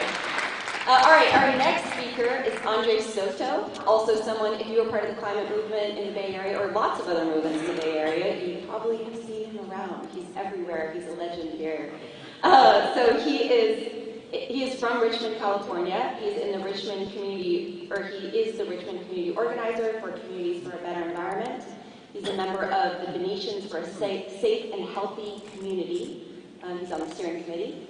Speaker 12: All right, our next speaker is Andre Soto, also someone, if you were part of the climate movement in the Bay Area, or lots of other movements in the Bay Area, you probably have seen him around. He's everywhere. He's a legend here. So he is from Richmond, California. He's in the Richmond community, or he is the Richmond community organizer for Communities for a Better Environment. He's a member of the Venetians for a Safe and Healthy Community. He's on the steering committee.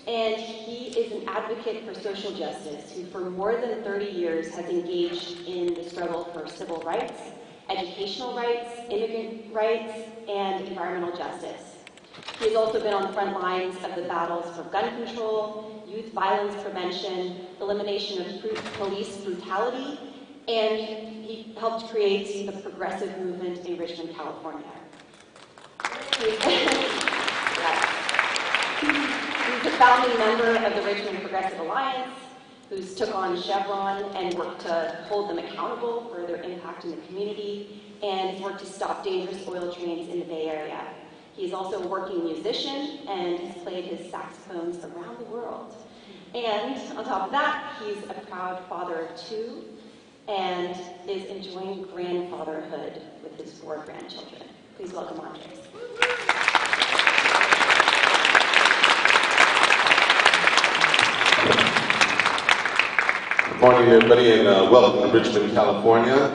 Speaker 12: And he is an advocate for social justice who for more than 30 years has engaged in the struggle for civil rights, educational rights, immigrant rights, and environmental justice. He has also been on the front lines of the battles for gun control, youth violence prevention, elimination of police brutality, and he helped create the progressive movement in Richmond, California. He's a founding member of the Richmond Progressive Alliance, who's took on Chevron and worked to hold them accountable for their impact in the community, and has worked to stop dangerous oil trains in the Bay Area. He's also a working musician and has played his saxophones around the world. And on top of that, he's a proud father of 2 and is enjoying grandfatherhood with his 4 grandchildren. Please welcome Andre.
Speaker 13: Good morning, everybody, and welcome to Richmond, California.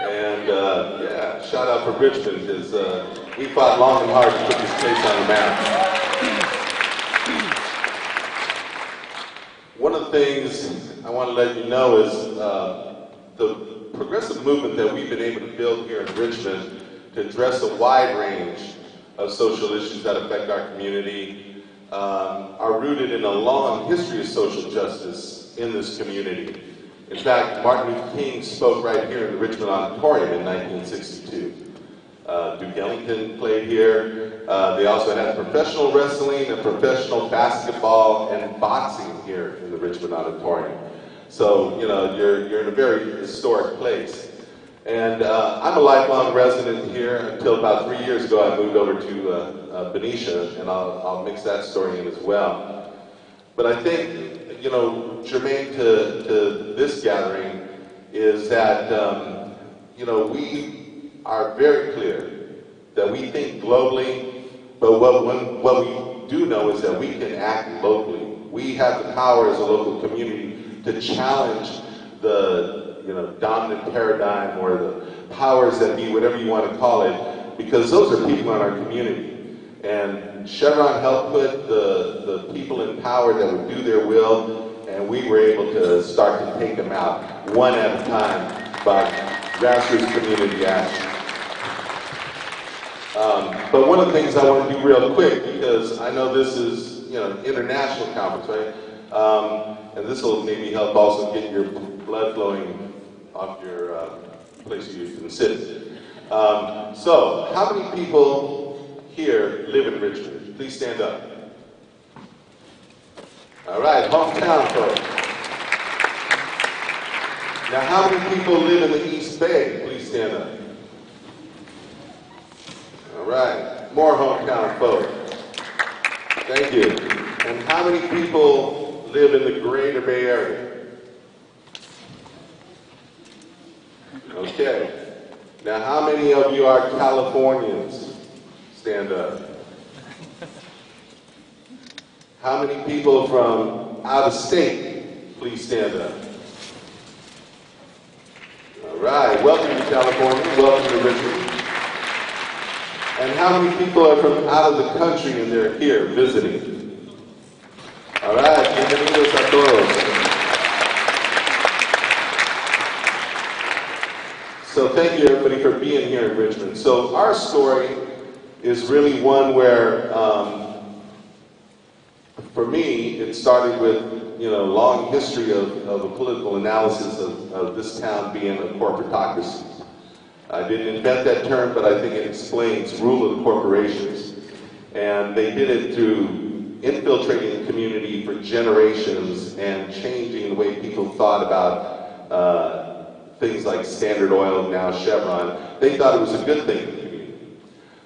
Speaker 13: And yeah, shout out for Richmond, because we fought long and hard to put this place on the map. One of the things I want to let you know is the progressive movement that we've been able to build here in Richmond to address a wide range of social issues that affect our community are rooted in a long history of social justice in this community. In fact, Martin Luther King spoke right here in the Richmond Auditorium in 1962. Duke Ellington played here. They also had professional wrestling and professional basketball and boxing here in the Richmond Auditorium. So, you know, you're in a very historic place. And I'm a lifelong resident here until about 3 years ago I moved over to Benicia, and I'll mix that story in as well. But I think, you know, germane to this gathering is that, you know, we are very clear that we think globally, but what we do know is that we can act locally. We have the power as a local community to challenge the, you know, dominant paradigm or the powers that be, whatever you want to call it, because those are people in our community. And Chevron helped put the people in power that would do their will, and we were able to start to take them out one at a time by grassroots community action. But one of the things I want to do real quick, because I know this is, you know, an international conference, right? And this will maybe help also get your blood flowing off your place you can sit. So, how many people here live in Richmond? Please stand up. All right, hometown folks. Now, how many people live in the East Bay? Please stand up. All right, more hometown folks. Thank you. And how many people live in the Greater Bay Area? Okay. Now, how many of you are Californians? Stand up. How many people from out of state? Please stand up. All right. Welcome to California. Welcome to Richmond. And how many people are from out of the country and they're here visiting? All right. Bienvenidos a todos. So thank you, everybody, for being here in Richmond. So our story is really one where, for me, it started with, you know, a long history of a political analysis of this town being a corporatocracy. I didn't invent that term, but I think it explains rule of the corporations. And they did it through infiltrating the community for generations and changing the way people thought about things like Standard Oil, now Chevron. They thought it was a good thing for the community.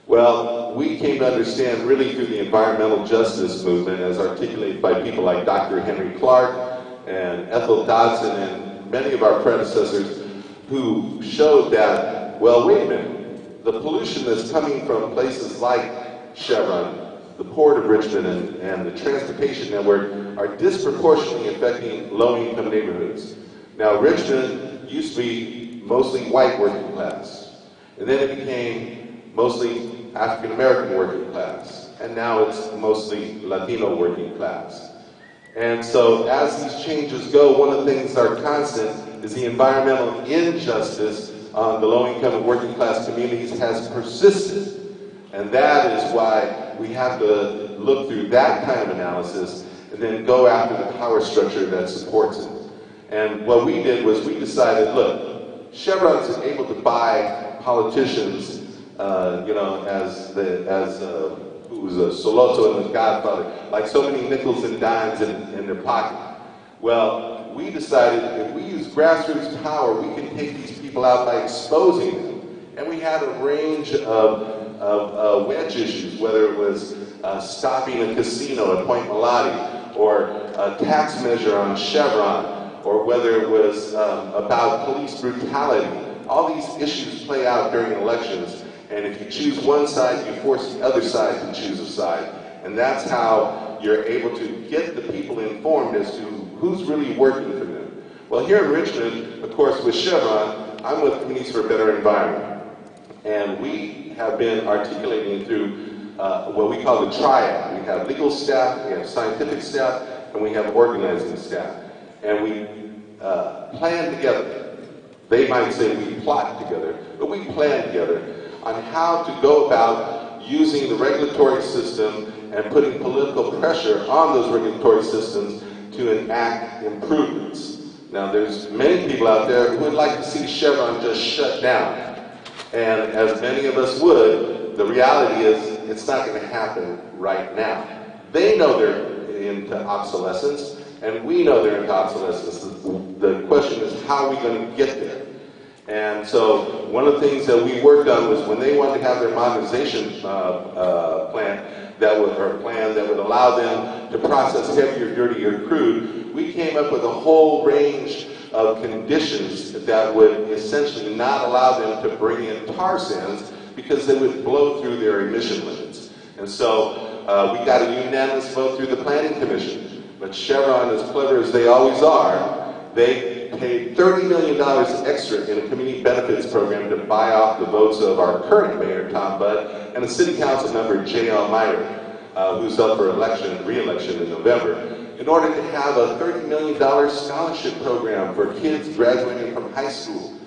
Speaker 13: Well, we came to understand really through the environmental justice movement as articulated by people like Dr. Henry Clark and Ethel Dodson and many of our predecessors who showed that, well, wait a minute, the pollution that's coming from places like Chevron, the Port of Richmond, and the transportation network are disproportionately affecting low-income neighborhoods. Now, Richmond used to be mostly white working class, and then it became mostly African-American working class, and now it's mostly Latino working class. And so as these changes go, one of the things that are constant is the environmental injustice on the low-income and working class communities has persisted. And that is why we have to look through that kind of analysis and then go after the power structure that supports it. And what we did was we decided, look, Chevron's able to buy politicians, you know, as who was Soloto and the Godfather, like so many nickels and dimes in their pocket. Well, we decided if we use grassroots power, we can take these people out by exposing them. And we had a range of wedge issues, whether it was stopping a casino at Point Melati, or a tax measure on Chevron, or whether it was about police brutality. All these issues play out during elections, and if you choose one side, you force the other side to choose a side. And that's how you're able to get the people informed as to who's really working for them. Well, here in Richmond, of course, with Chevron, I'm with Communities for a Better Environment. And we have been articulating through what we call the triad. We have legal staff, we have scientific staff, and we have organizing staff. And we plan together They might say we plot together, but we plan together on how to go about using the regulatory system and putting political pressure on those regulatory systems to enact improvements. Now, there's many people out there who would like to see Chevron just shut down. And as many of us would, the reality is it's not going to happen right now. They know they're into obsolescence, and we know they're into obsolescence. The question is, how are we going to get there? And so one of the things that we worked on was when they wanted to have their modernization plan that would allow them to process heavier, dirtier crude, we came up with a whole range of conditions that would essentially not allow them to bring in tar sands because they would blow through their emission limits. And so we got a unanimous vote through the Planning Commission. But Chevron, as clever as they always are, they paid $30 million extra in a community benefits program to buy off the votes of our current mayor, Tom Budd, and a city council member, J.L. Meyer, who's up for re-election in November, in order to have a $30 million scholarship program for kids graduating from high school.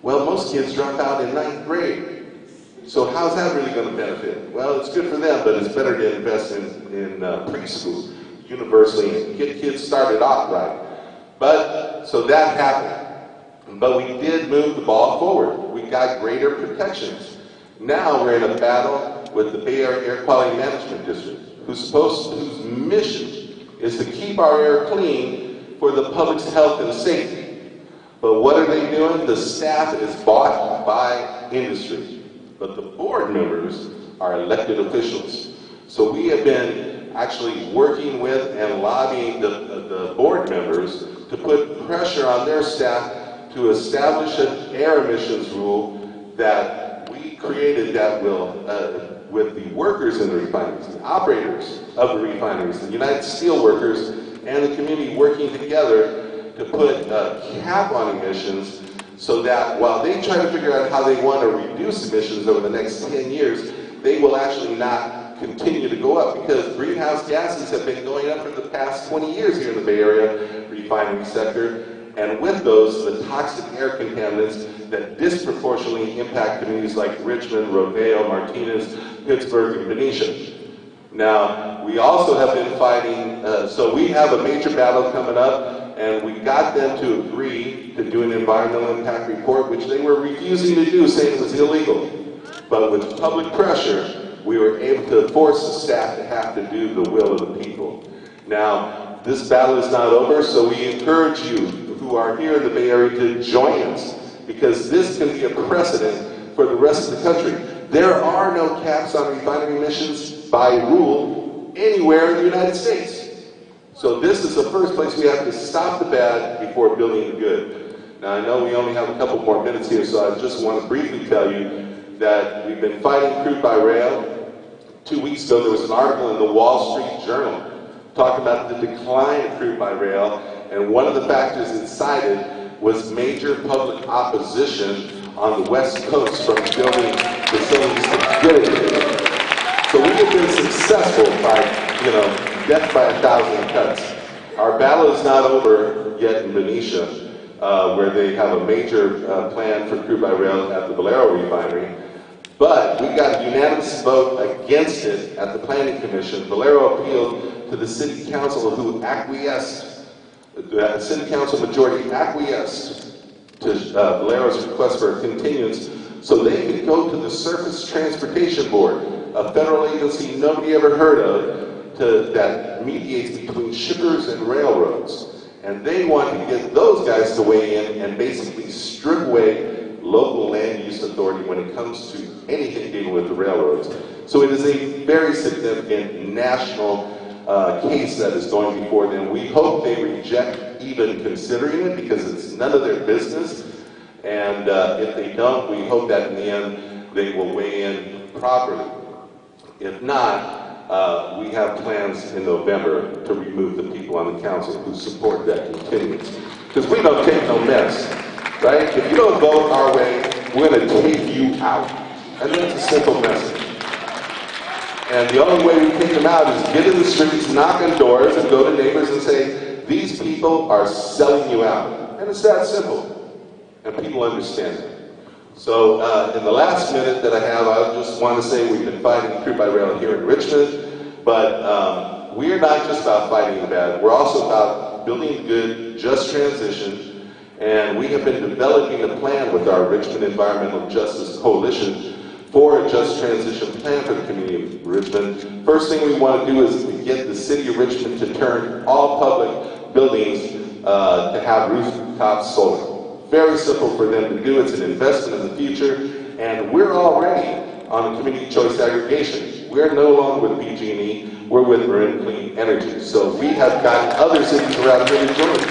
Speaker 13: Well, most kids drop out in 9th grade. So how's that really going to benefit? Well, it's good for them, but it's better to invest in preschool universally and get kids started off right. But, so that happened. But we did move the ball forward. We got greater protections. Now we're in a battle with the Bay Area Air Quality Management District, whose mission is to keep our air clean for the public's health and safety. But what are they doing? The staff is bought by industry. But the board members are elected officials. So we have been actually working with and lobbying the board members to put pressure on their staff to establish an air emissions rule that we created that will, with the workers in the refineries, the operators of the refineries, the United Steelworkers, and the community working together to put a cap on emissions so that while they try to figure out how they want to reduce emissions over the next 10 years, they will actually not continue to go up because greenhouse gases have been going up for the past 20 years here in the Bay Area refinery sector. And with those, the toxic air contaminants that disproportionately impact communities like Richmond, Rodeo, Martinez, Pittsburgh, and Benicia. Now, we also have been fighting, so we have a major battle coming up, and we got them to agree to do an environmental impact report, which they were refusing to do, saying it was illegal. But with public pressure, we were able to force the staff to have to do the will of the people. Now, this battle is not over, so we encourage you who are here in the Bay Area to join us, because this can be a precedent for the rest of the country. There are no caps on refinery emissions by rule anywhere in the United States. So this is the first place we have to stop the bad before building the good. Now I know we only have a couple more minutes here, so I just want to briefly tell you that we've been fighting crude by rail. 2 weeks ago there was an article in the Wall Street Journal talking about the decline of crude by rail, and one of the factors it cited was major public opposition on the West Coast from building facilities to get it. So we have been successful by, death by 1,000 cuts. Our battle is not over yet in Benicia, where they have a major plan for crude by rail at the Valero refinery. But we got a unanimous vote against it at the Planning Commission. Valero appealed to the City Council, who acquiesced. The City Council majority acquiesced to Valero's request for a continuance so they could go to the Surface Transportation Board, a federal agency nobody ever heard of, that mediates between shippers and railroads. And they want to get those guys to weigh in and basically strip away local land use authority when it comes to anything dealing with the railroads. So it is a very significant national case that is going before them. We hope they reject even considering it because it's none of their business. And if they don't, we hope that in the end they will weigh in properly. If not, we have plans in November to remove the people on the council who support that continuance. Because we don't take no mess, right? If you don't vote our way, we're going to take you out. And that's a simple message. And the only way we take them out is get in the streets, knock on doors, and go to neighbors and say, these people are selling you out. And it's that simple. And people understand that. So in the last minute that I have, I just want to say we've been fighting crude by rail here in Richmond, but we are not just about fighting the bad. We're also about building good, just transition, and we have been developing a plan with our Richmond Environmental Justice Coalition for a just transition plan for the community of Richmond. First thing we want to do is to get the city of Richmond to turn all public buildings to have rooftop solar. Very simple for them to do. It's an investment in the future, and we're already on community choice aggregation. We're no longer with PG&E, we're with Marin Clean Energy. So we have got other cities around here to join us,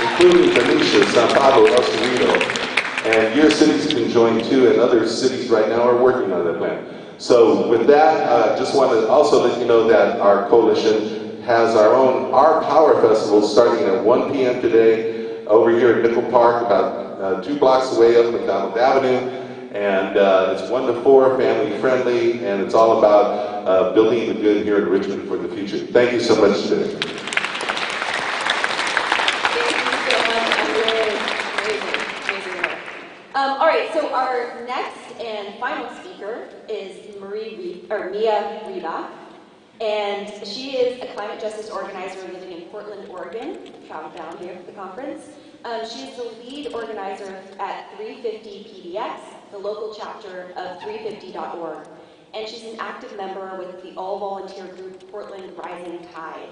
Speaker 13: including Benicia, San Pablo, El Cerrito, and your cities can join too, and other cities right now are working on that plan. So with that, I just want to also let you know that our coalition has our Power Festival starting at 1 p.m. today over here at Nickel Park, about 2 blocks away up McDonald Avenue. And it's 1 to 4, family friendly, and it's all about building the good here in Richmond for the future. Thank you so much today.
Speaker 12: All right, so our next and final speaker is Mia Riba, and she is a climate justice organizer living in Portland, Oregon, traveled down here for the conference. She is the lead organizer at 350 PDX, the local chapter of 350.org, and she's an active member with the all-volunteer group Portland Rising Tide.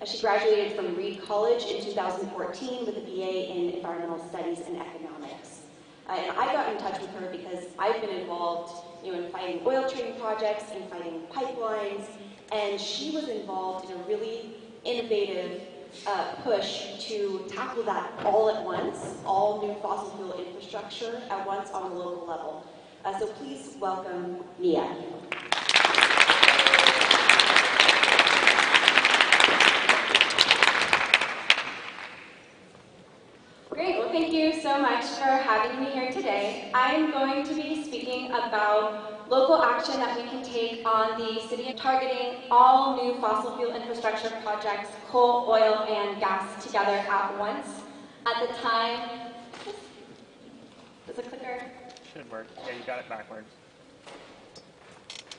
Speaker 12: She graduated from Reed College in 2014 with a BA in Environmental Studies and Economics. And I got in touch with her because I've been involved in fighting oil trading projects and fighting pipelines, and she was involved in a really innovative push to tackle that all at once, all new fossil fuel infrastructure at once on the local level. So please welcome Mia.
Speaker 14: Great, well thank you so much for having me here today. I'm going to be speaking about local action that we can take on the city targeting all new fossil fuel infrastructure projects, coal, oil, and gas together at once. At the time, does the clicker?
Speaker 5: Should work. Yeah, you got it backwards.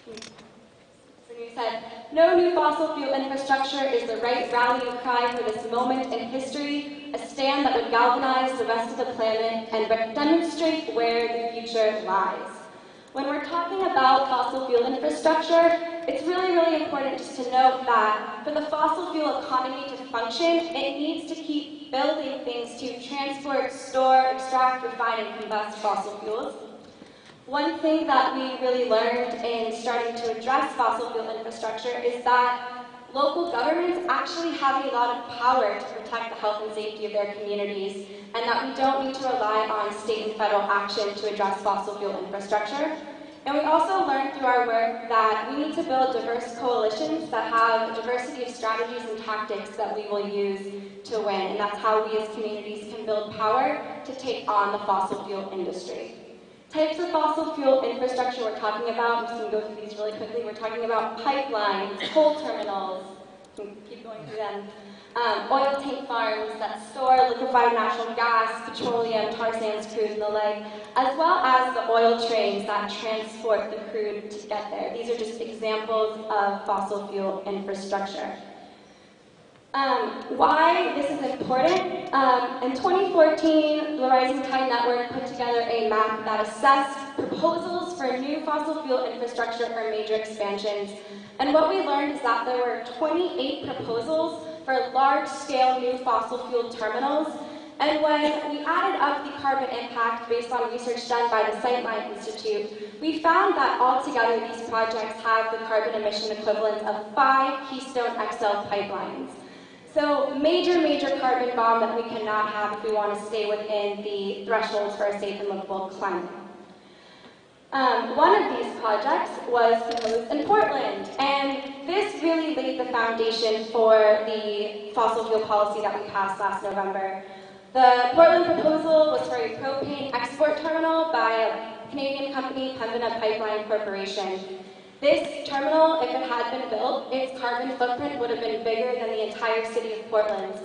Speaker 14: So you said, no new fossil fuel infrastructure is the right rallying cry for this moment in history, a stand that would galvanize the rest of the planet and demonstrate where the future lies. When we're talking about fossil fuel infrastructure, it's really, really important just to note that for the fossil fuel economy to function, it needs to keep building things to transport, store, extract, refine, and combust fossil fuels. One thing that we really learned in starting to address fossil fuel infrastructure is that local governments actually have a lot of power to protect the health and safety of their communities, and that we don't need to rely on state and federal action to address fossil fuel infrastructure. And we also learned through our work that we need to build diverse coalitions that have a diversity of strategies and tactics that we will use to win, and that's how we as communities can build power to take on the fossil fuel industry. Types of fossil fuel infrastructure we're talking about, I'm just going to go through these really quickly. We're talking about pipelines, coal terminals, keep going through them, oil tank farms that store liquefied natural gas, petroleum, tar sands crude, and the like, as well as the oil trains that transport the crude to get there. These are just examples of fossil fuel infrastructure. Why this is important? In 2014, the Rising Tide Network put together a map that assessed proposals for new fossil fuel infrastructure or major expansions. And what we learned is that there were 28 proposals for large-scale new fossil fuel terminals. And when we added up the carbon impact based on research done by the Sightline Institute, we found that altogether these projects have the carbon emission equivalent of 5 Keystone XL pipelines. So major carbon bomb that we cannot have if we want to stay within the thresholds for a safe and livable climate. One of these projects was proposed in Portland, and this really laid the foundation for the fossil fuel policy that we passed last November. The Portland proposal was for a propane export terminal by a Canadian company, Pembina Pipeline Corporation. This terminal, if it had been built, its carbon footprint would have been bigger than the entire city of Portland.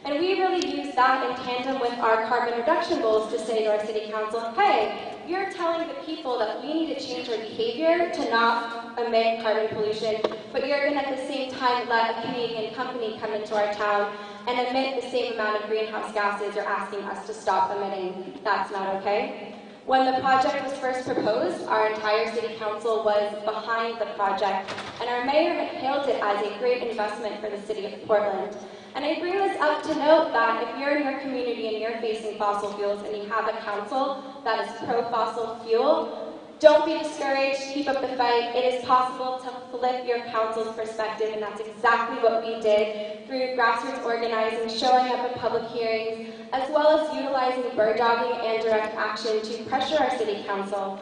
Speaker 14: And we really use that in tandem with our carbon reduction goals to say to our city council, hey, you're telling the people that we need to change our behavior to not emit carbon pollution, but you're going to at the same time let a Canadian company come into our town and emit the same amount of greenhouse gases you're asking us to stop emitting. That's not okay. When the project was first proposed, our entire city council was behind the project, and our mayor had hailed it as a great investment for the city of Portland. And I bring this up to note that if you're in your community and you're facing fossil fuels and you have a council that is pro-fossil fuel, don't be discouraged, keep up the fight. It is possible to flip your council's perspective, and that's exactly what we did through grassroots organizing, showing up at public hearings, as well as utilizing bird dogging and direct action to pressure our city council.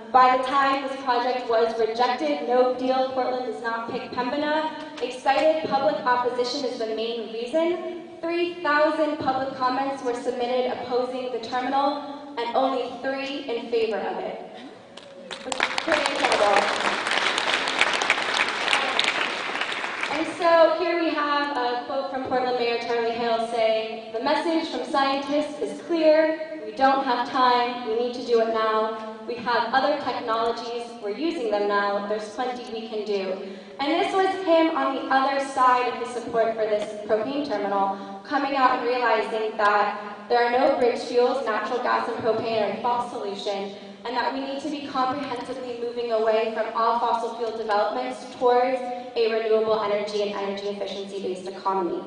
Speaker 14: By the time this project was rejected, no deal, Portland does not pick Pembina. Excited public opposition is the main reason. 3,000 public comments were submitted opposing the terminal, and only 3 in favor of it. It's pretty incredible. And so here we have a quote from Portland Mayor Charlie Hale saying, "The message from scientists is clear. We don't have time. We need to do it now. We have other technologies. We're using them now. There's plenty we can do." And this was him on the other side of the support for this propane terminal, coming out and realizing that there are no bridge fuels, natural gas and propane are a false solution, and that we need to be comprehensively moving away from all fossil fuel developments towards a renewable energy and energy efficiency-based economy.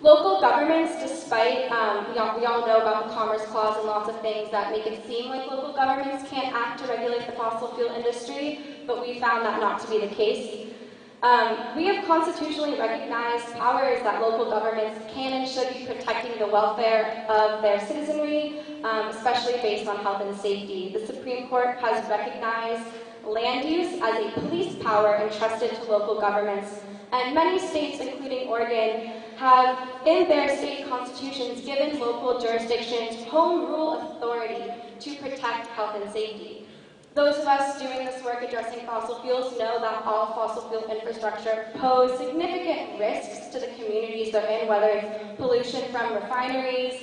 Speaker 14: Local governments, despite, we all know about the Commerce Clause and lots of things that make it seem like local governments can't act to regulate the fossil fuel industry, but we found that not to be the case. We have constitutionally recognized powers that local governments can and should be protecting the welfare of their citizenry, especially based on health and safety. The Supreme Court has recognized land use as a police power entrusted to local governments, and many states, including Oregon, have in their state constitutions given local jurisdictions home rule authority to protect health and safety. Those of us doing this work addressing fossil fuels know that all fossil fuel infrastructure pose significant risks to the communities they're in, whether it's pollution from refineries,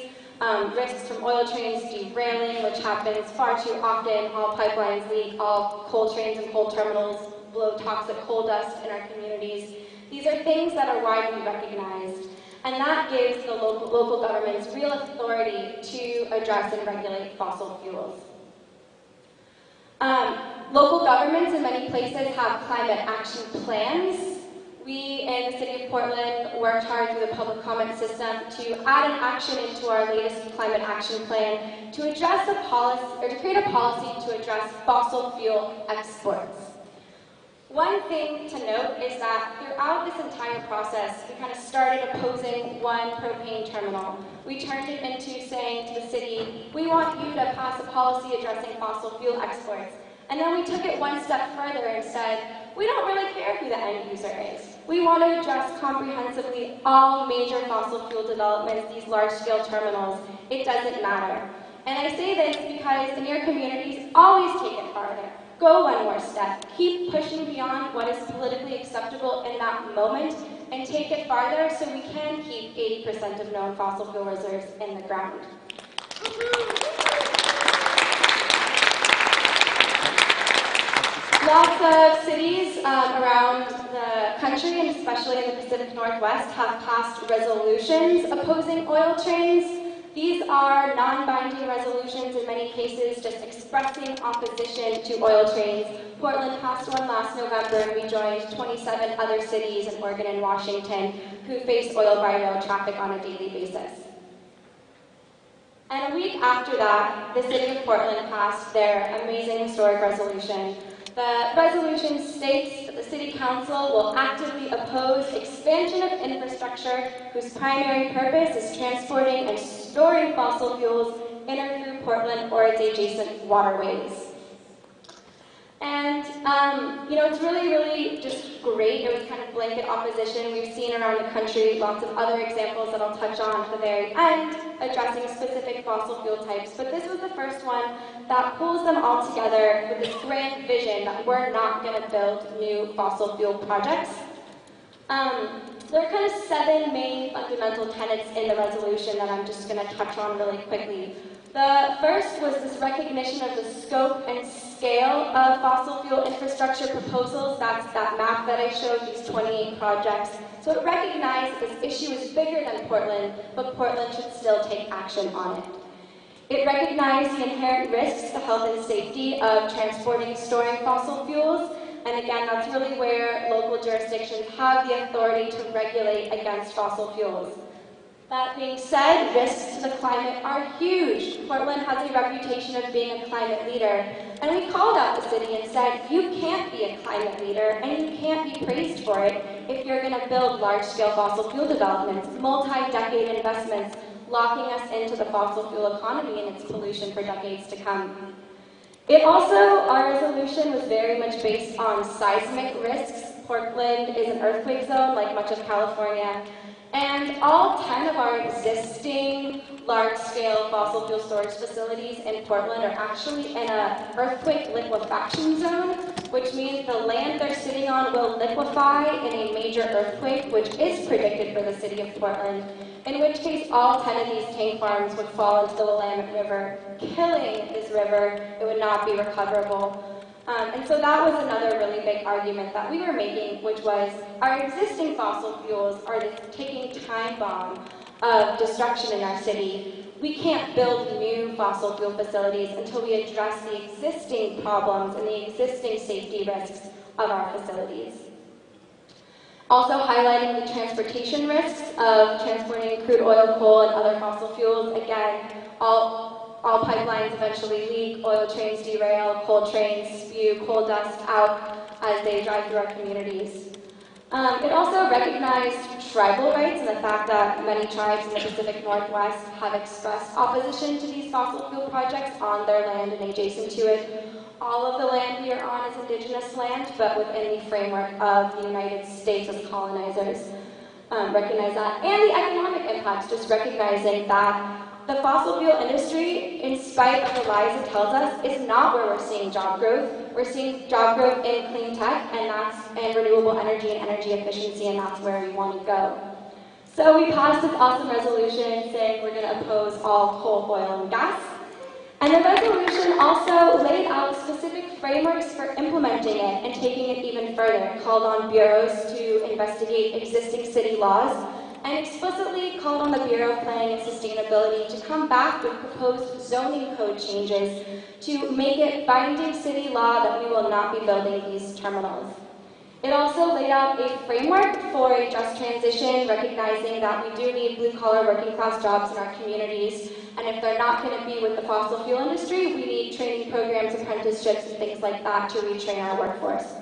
Speaker 14: risks from oil trains derailing, which happens far too often, all pipelines leak, all coal trains and coal terminals blow toxic coal dust in our communities. These are things that are widely recognized, and that gives the local governments real authority to address and regulate fossil fuels. Local governments in many places have climate action plans. We in the City of Portland worked hard through the public comment system to add an action into our latest climate action plan to address a policy, or to create a policy to address fossil fuel exports. One thing to note is that throughout this entire process, we kind of started opposing one propane terminal. We turned it into saying to the city, we want you to pass a policy addressing fossil fuel exports. And then we took it one step further and said, we don't really care who the end user is. We want to address comprehensively all major fossil fuel developments, these large-scale terminals. It doesn't matter. And I say this because in your communities, always take it farther. Go one more step. Keep pushing beyond what is politically acceptable in that moment and take it farther so we can keep 80% of known fossil fuel reserves in the ground. Lots of cities around the country, and especially in the Pacific Northwest, have passed resolutions opposing oil trains. These are non-binding resolutions, in many cases just expressing opposition to oil trains. Portland passed one last November, and we joined 27 other cities in Oregon and Washington who face oil by rail traffic on a daily basis. And a week after that, the City of Portland passed their amazing historic resolution. The resolution states that the City Council will actively oppose expansion of infrastructure whose primary purpose is transporting and storing fossil fuels in or through Portland or its adjacent waterways. And, it's really, really just great. It was kind of blanket opposition. We've seen around the country lots of other examples that I'll touch on at the very end, addressing specific fossil fuel types. But this was the first one that pulls them all together with this grand vision that we're not going to build new fossil fuel projects. There are kind of 7 main fundamental tenets in the resolution that I'm just going to touch on really quickly. The first was this recognition of the scope and scale of fossil fuel infrastructure proposals. That's that map that I showed, these 28 projects. So it recognized that this issue is bigger than Portland, but Portland should still take action on it. It recognized the inherent risks to health and safety of transporting and storing fossil fuels. And again, that's really where local jurisdictions have the authority to regulate against fossil fuels. That being said, risks to the climate are huge. Portland has a reputation of being a climate leader. And we called out the city and said, you can't be a climate leader and you can't be praised for it if you're going to build large-scale fossil fuel developments, multi-decade investments, locking us into the fossil fuel economy and its pollution for decades to come. It also, our resolution was very much based on seismic risks. Portland is an earthquake zone, like much of California. And all 10 of our existing large-scale fossil fuel storage facilities in Portland are actually in an earthquake liquefaction zone, which means the land they're sitting on will liquefy in a major earthquake, which is predicted for the city of Portland, in which case all 10 of these tank farms would fall into the Willamette River, killing this river. It would not be recoverable. And so that was another really big argument that we were making, which was our existing fossil fuels are this ticking time bomb of destruction in our city. We can't build new fossil fuel facilities until we address the existing problems and the existing safety risks of our facilities. Also highlighting the transportation risks of transporting crude oil, coal, and other fossil fuels. Again, all pipelines eventually leak, oil trains derail, coal trains spew coal dust out as they drive through our communities. It also recognized tribal rights and the fact that many tribes in the Pacific Northwest have expressed opposition to these fossil fuel projects on their land and adjacent to it. All of the land we are on is indigenous land, but within the framework of the United States as colonizers. Recognize that. And the economic impacts, just recognizing that the fossil fuel industry, in spite of the lies it tells us, is not where we're seeing job growth. We're seeing job growth in clean tech and renewable energy and energy efficiency, and that's where we want to go. So we passed this awesome resolution saying we're going to oppose all coal, oil, and gas. And the resolution also laid out specific frameworks for implementing it and taking it even further. It called on bureaus to investigate existing city laws, and explicitly called on the Bureau of Planning and Sustainability to come back with proposed zoning code changes to make it binding city law that we will not be building these terminals. It also laid out a framework for a just transition, recognizing that we do need blue-collar working-class jobs in our communities, and if they're not going to be with the fossil fuel industry, we need training programs, apprenticeships, and things like that to retrain our workforce.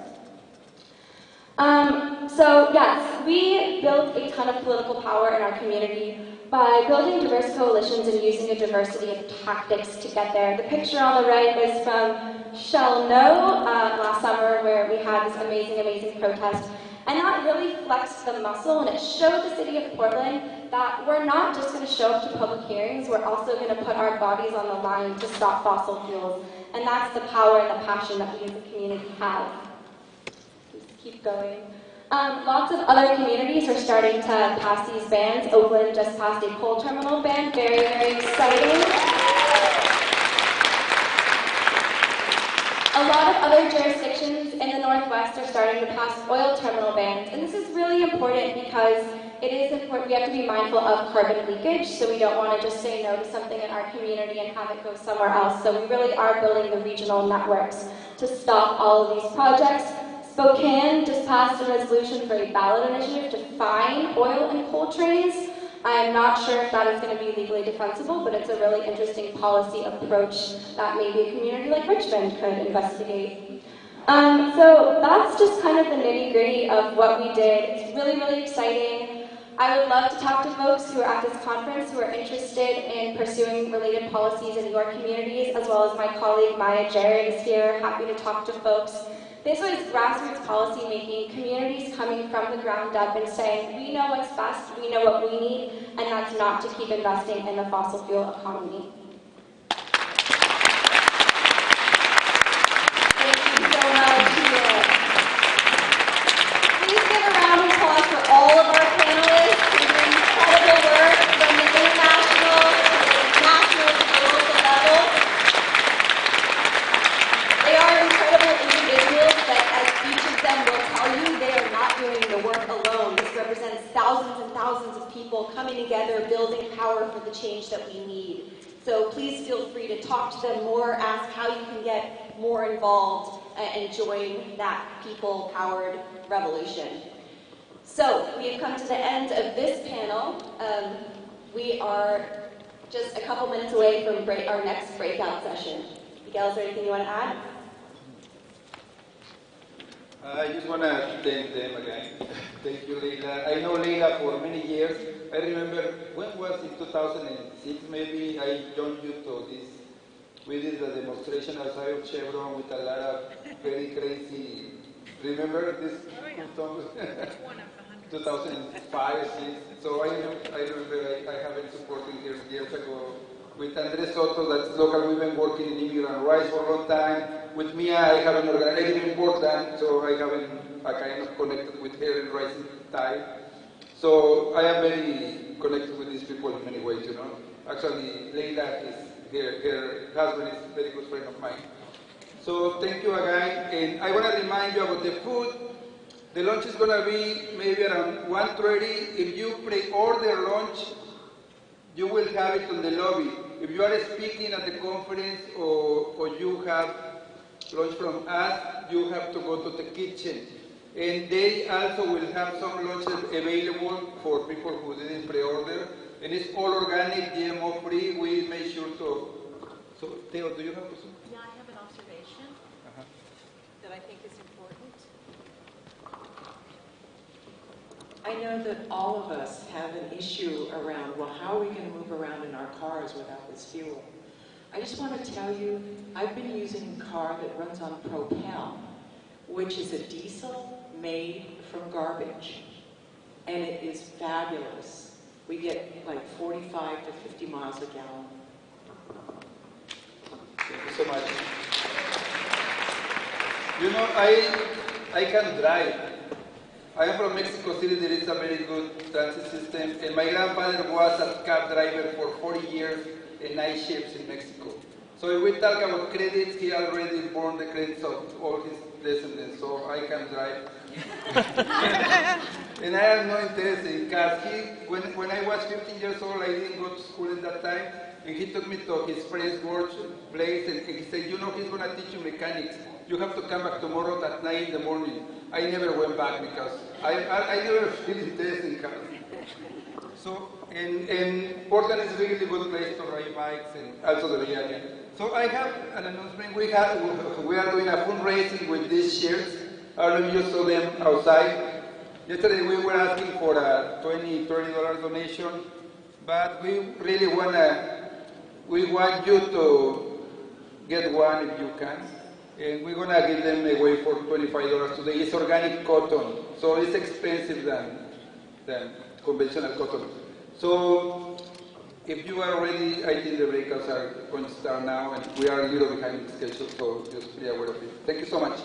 Speaker 14: So yes, we built a ton of political power in our community by building diverse coalitions and using a diversity of tactics to get there. The picture on the right is from Shell No last summer, where we had this amazing protest. And that really flexed the muscle, and it showed the city of Portland that we're not just going to show up to public hearings, we're also going to put our bodies on the line to stop fossil fuels. And that's the power and the passion that we as a community have. Keep going. Lots of other communities are starting to pass these bans. Oakland just passed a coal terminal ban. Very exciting. A lot of other jurisdictions in the Northwest are starting to pass oil terminal bans. And this is really important because it is important. We have to be mindful of carbon leakage, so we don't want to just say no to something in our community and have it go somewhere else. So we really are building the regional networks to stop all of these projects. Spokane just passed a resolution for a ballot initiative to fine oil and coal trains. I'm not sure if that is going to be legally defensible, but it's a really interesting policy approach that maybe a community like Richmond could investigate. So that's just kind of the nitty-gritty of what we did. It's really exciting. I would love to talk to folks who are at this conference who are interested in pursuing related policies in your communities, as well as my colleague Maya Jared is here, happy to talk to folks. This was grassroots policy making, communities coming from the ground up and saying, we know what's best, we know what we need, and that's not to keep investing in the fossil fuel economy. Thank you so much. Please give a round of applause for all of our panelists.
Speaker 12: power for the change that we need. So please feel free to talk to them more, ask how you can get more involved, and join that people-powered revolution. So we have come to the end of this panel. We are just a couple minutes away from our next breakout session. Miguel, is there anything you want to add?
Speaker 3: I just want to thank them again. Thank you, Leila. I know Leila for many years. I remember, when was it, 2006 maybe, I joined you to this. We did a demonstration outside of Chevron with a lot of very crazy, remember this? Oh, yeah. 2005 or 6. So I remember I have been supporting years ago with Andres Soto, that's local. We've been working in immigrant rights for a long time. With Mia, I haven't organized in Portland, so I kind of connected with her in Rising Tide. So I am very connected with these people in many ways, you know. Actually, Leila is her husband is a very good friend of mine. So thank you again, and I want to remind you about the food. The lunch is going to be maybe around 1:30. If you pre-order lunch, you will have it in the lobby. If you are speaking at the conference or you have lunch from us, you have to go to the kitchen. And they also will have some lunches available for people who didn't pre-order. And it's all organic, GMO free. We make sure to. So, Theo, do you have something?
Speaker 8: Yeah, I have an observation that I think is important. I know that all of us have an issue around, well, how are we going to move around in our cars without this fuel? I just want to tell you, I've been using a car that runs on Propel, which is a diesel made from garbage. And it is fabulous. We get like 45 to 50 miles a gallon.
Speaker 3: Thank you so much. You know, I can drive. I am from Mexico City. There is a very good transit system. And my grandfather was a cab driver for 40 years in night shifts in Mexico. So if we talk about credits, he already burned the credits of all his descendants, so I can drive. And I have no interest in cars. When I was 15 years old, I didn't go to school at that time, and he took me to his friend's workplace, and he said, you know, he's going to teach you mechanics. You have to come back tomorrow at 9 in the morning. I never went back because I never feel interest in cars. So, and Portland is a really good place to ride bikes and also the Bay Area. So I have an announcement. We are doing a fundraising with these shirts. I don't know if you saw them outside. Yesterday we were asking for a $20, $30 donation, but we really want you to get one if you can. And we're going to give them away for $25 today. It's organic cotton, so it's expensive than conventional cotton. So if you are ready, I think the breakouts are going to start now, and we are a little behind the schedule, so just be aware of it. Thank you so much.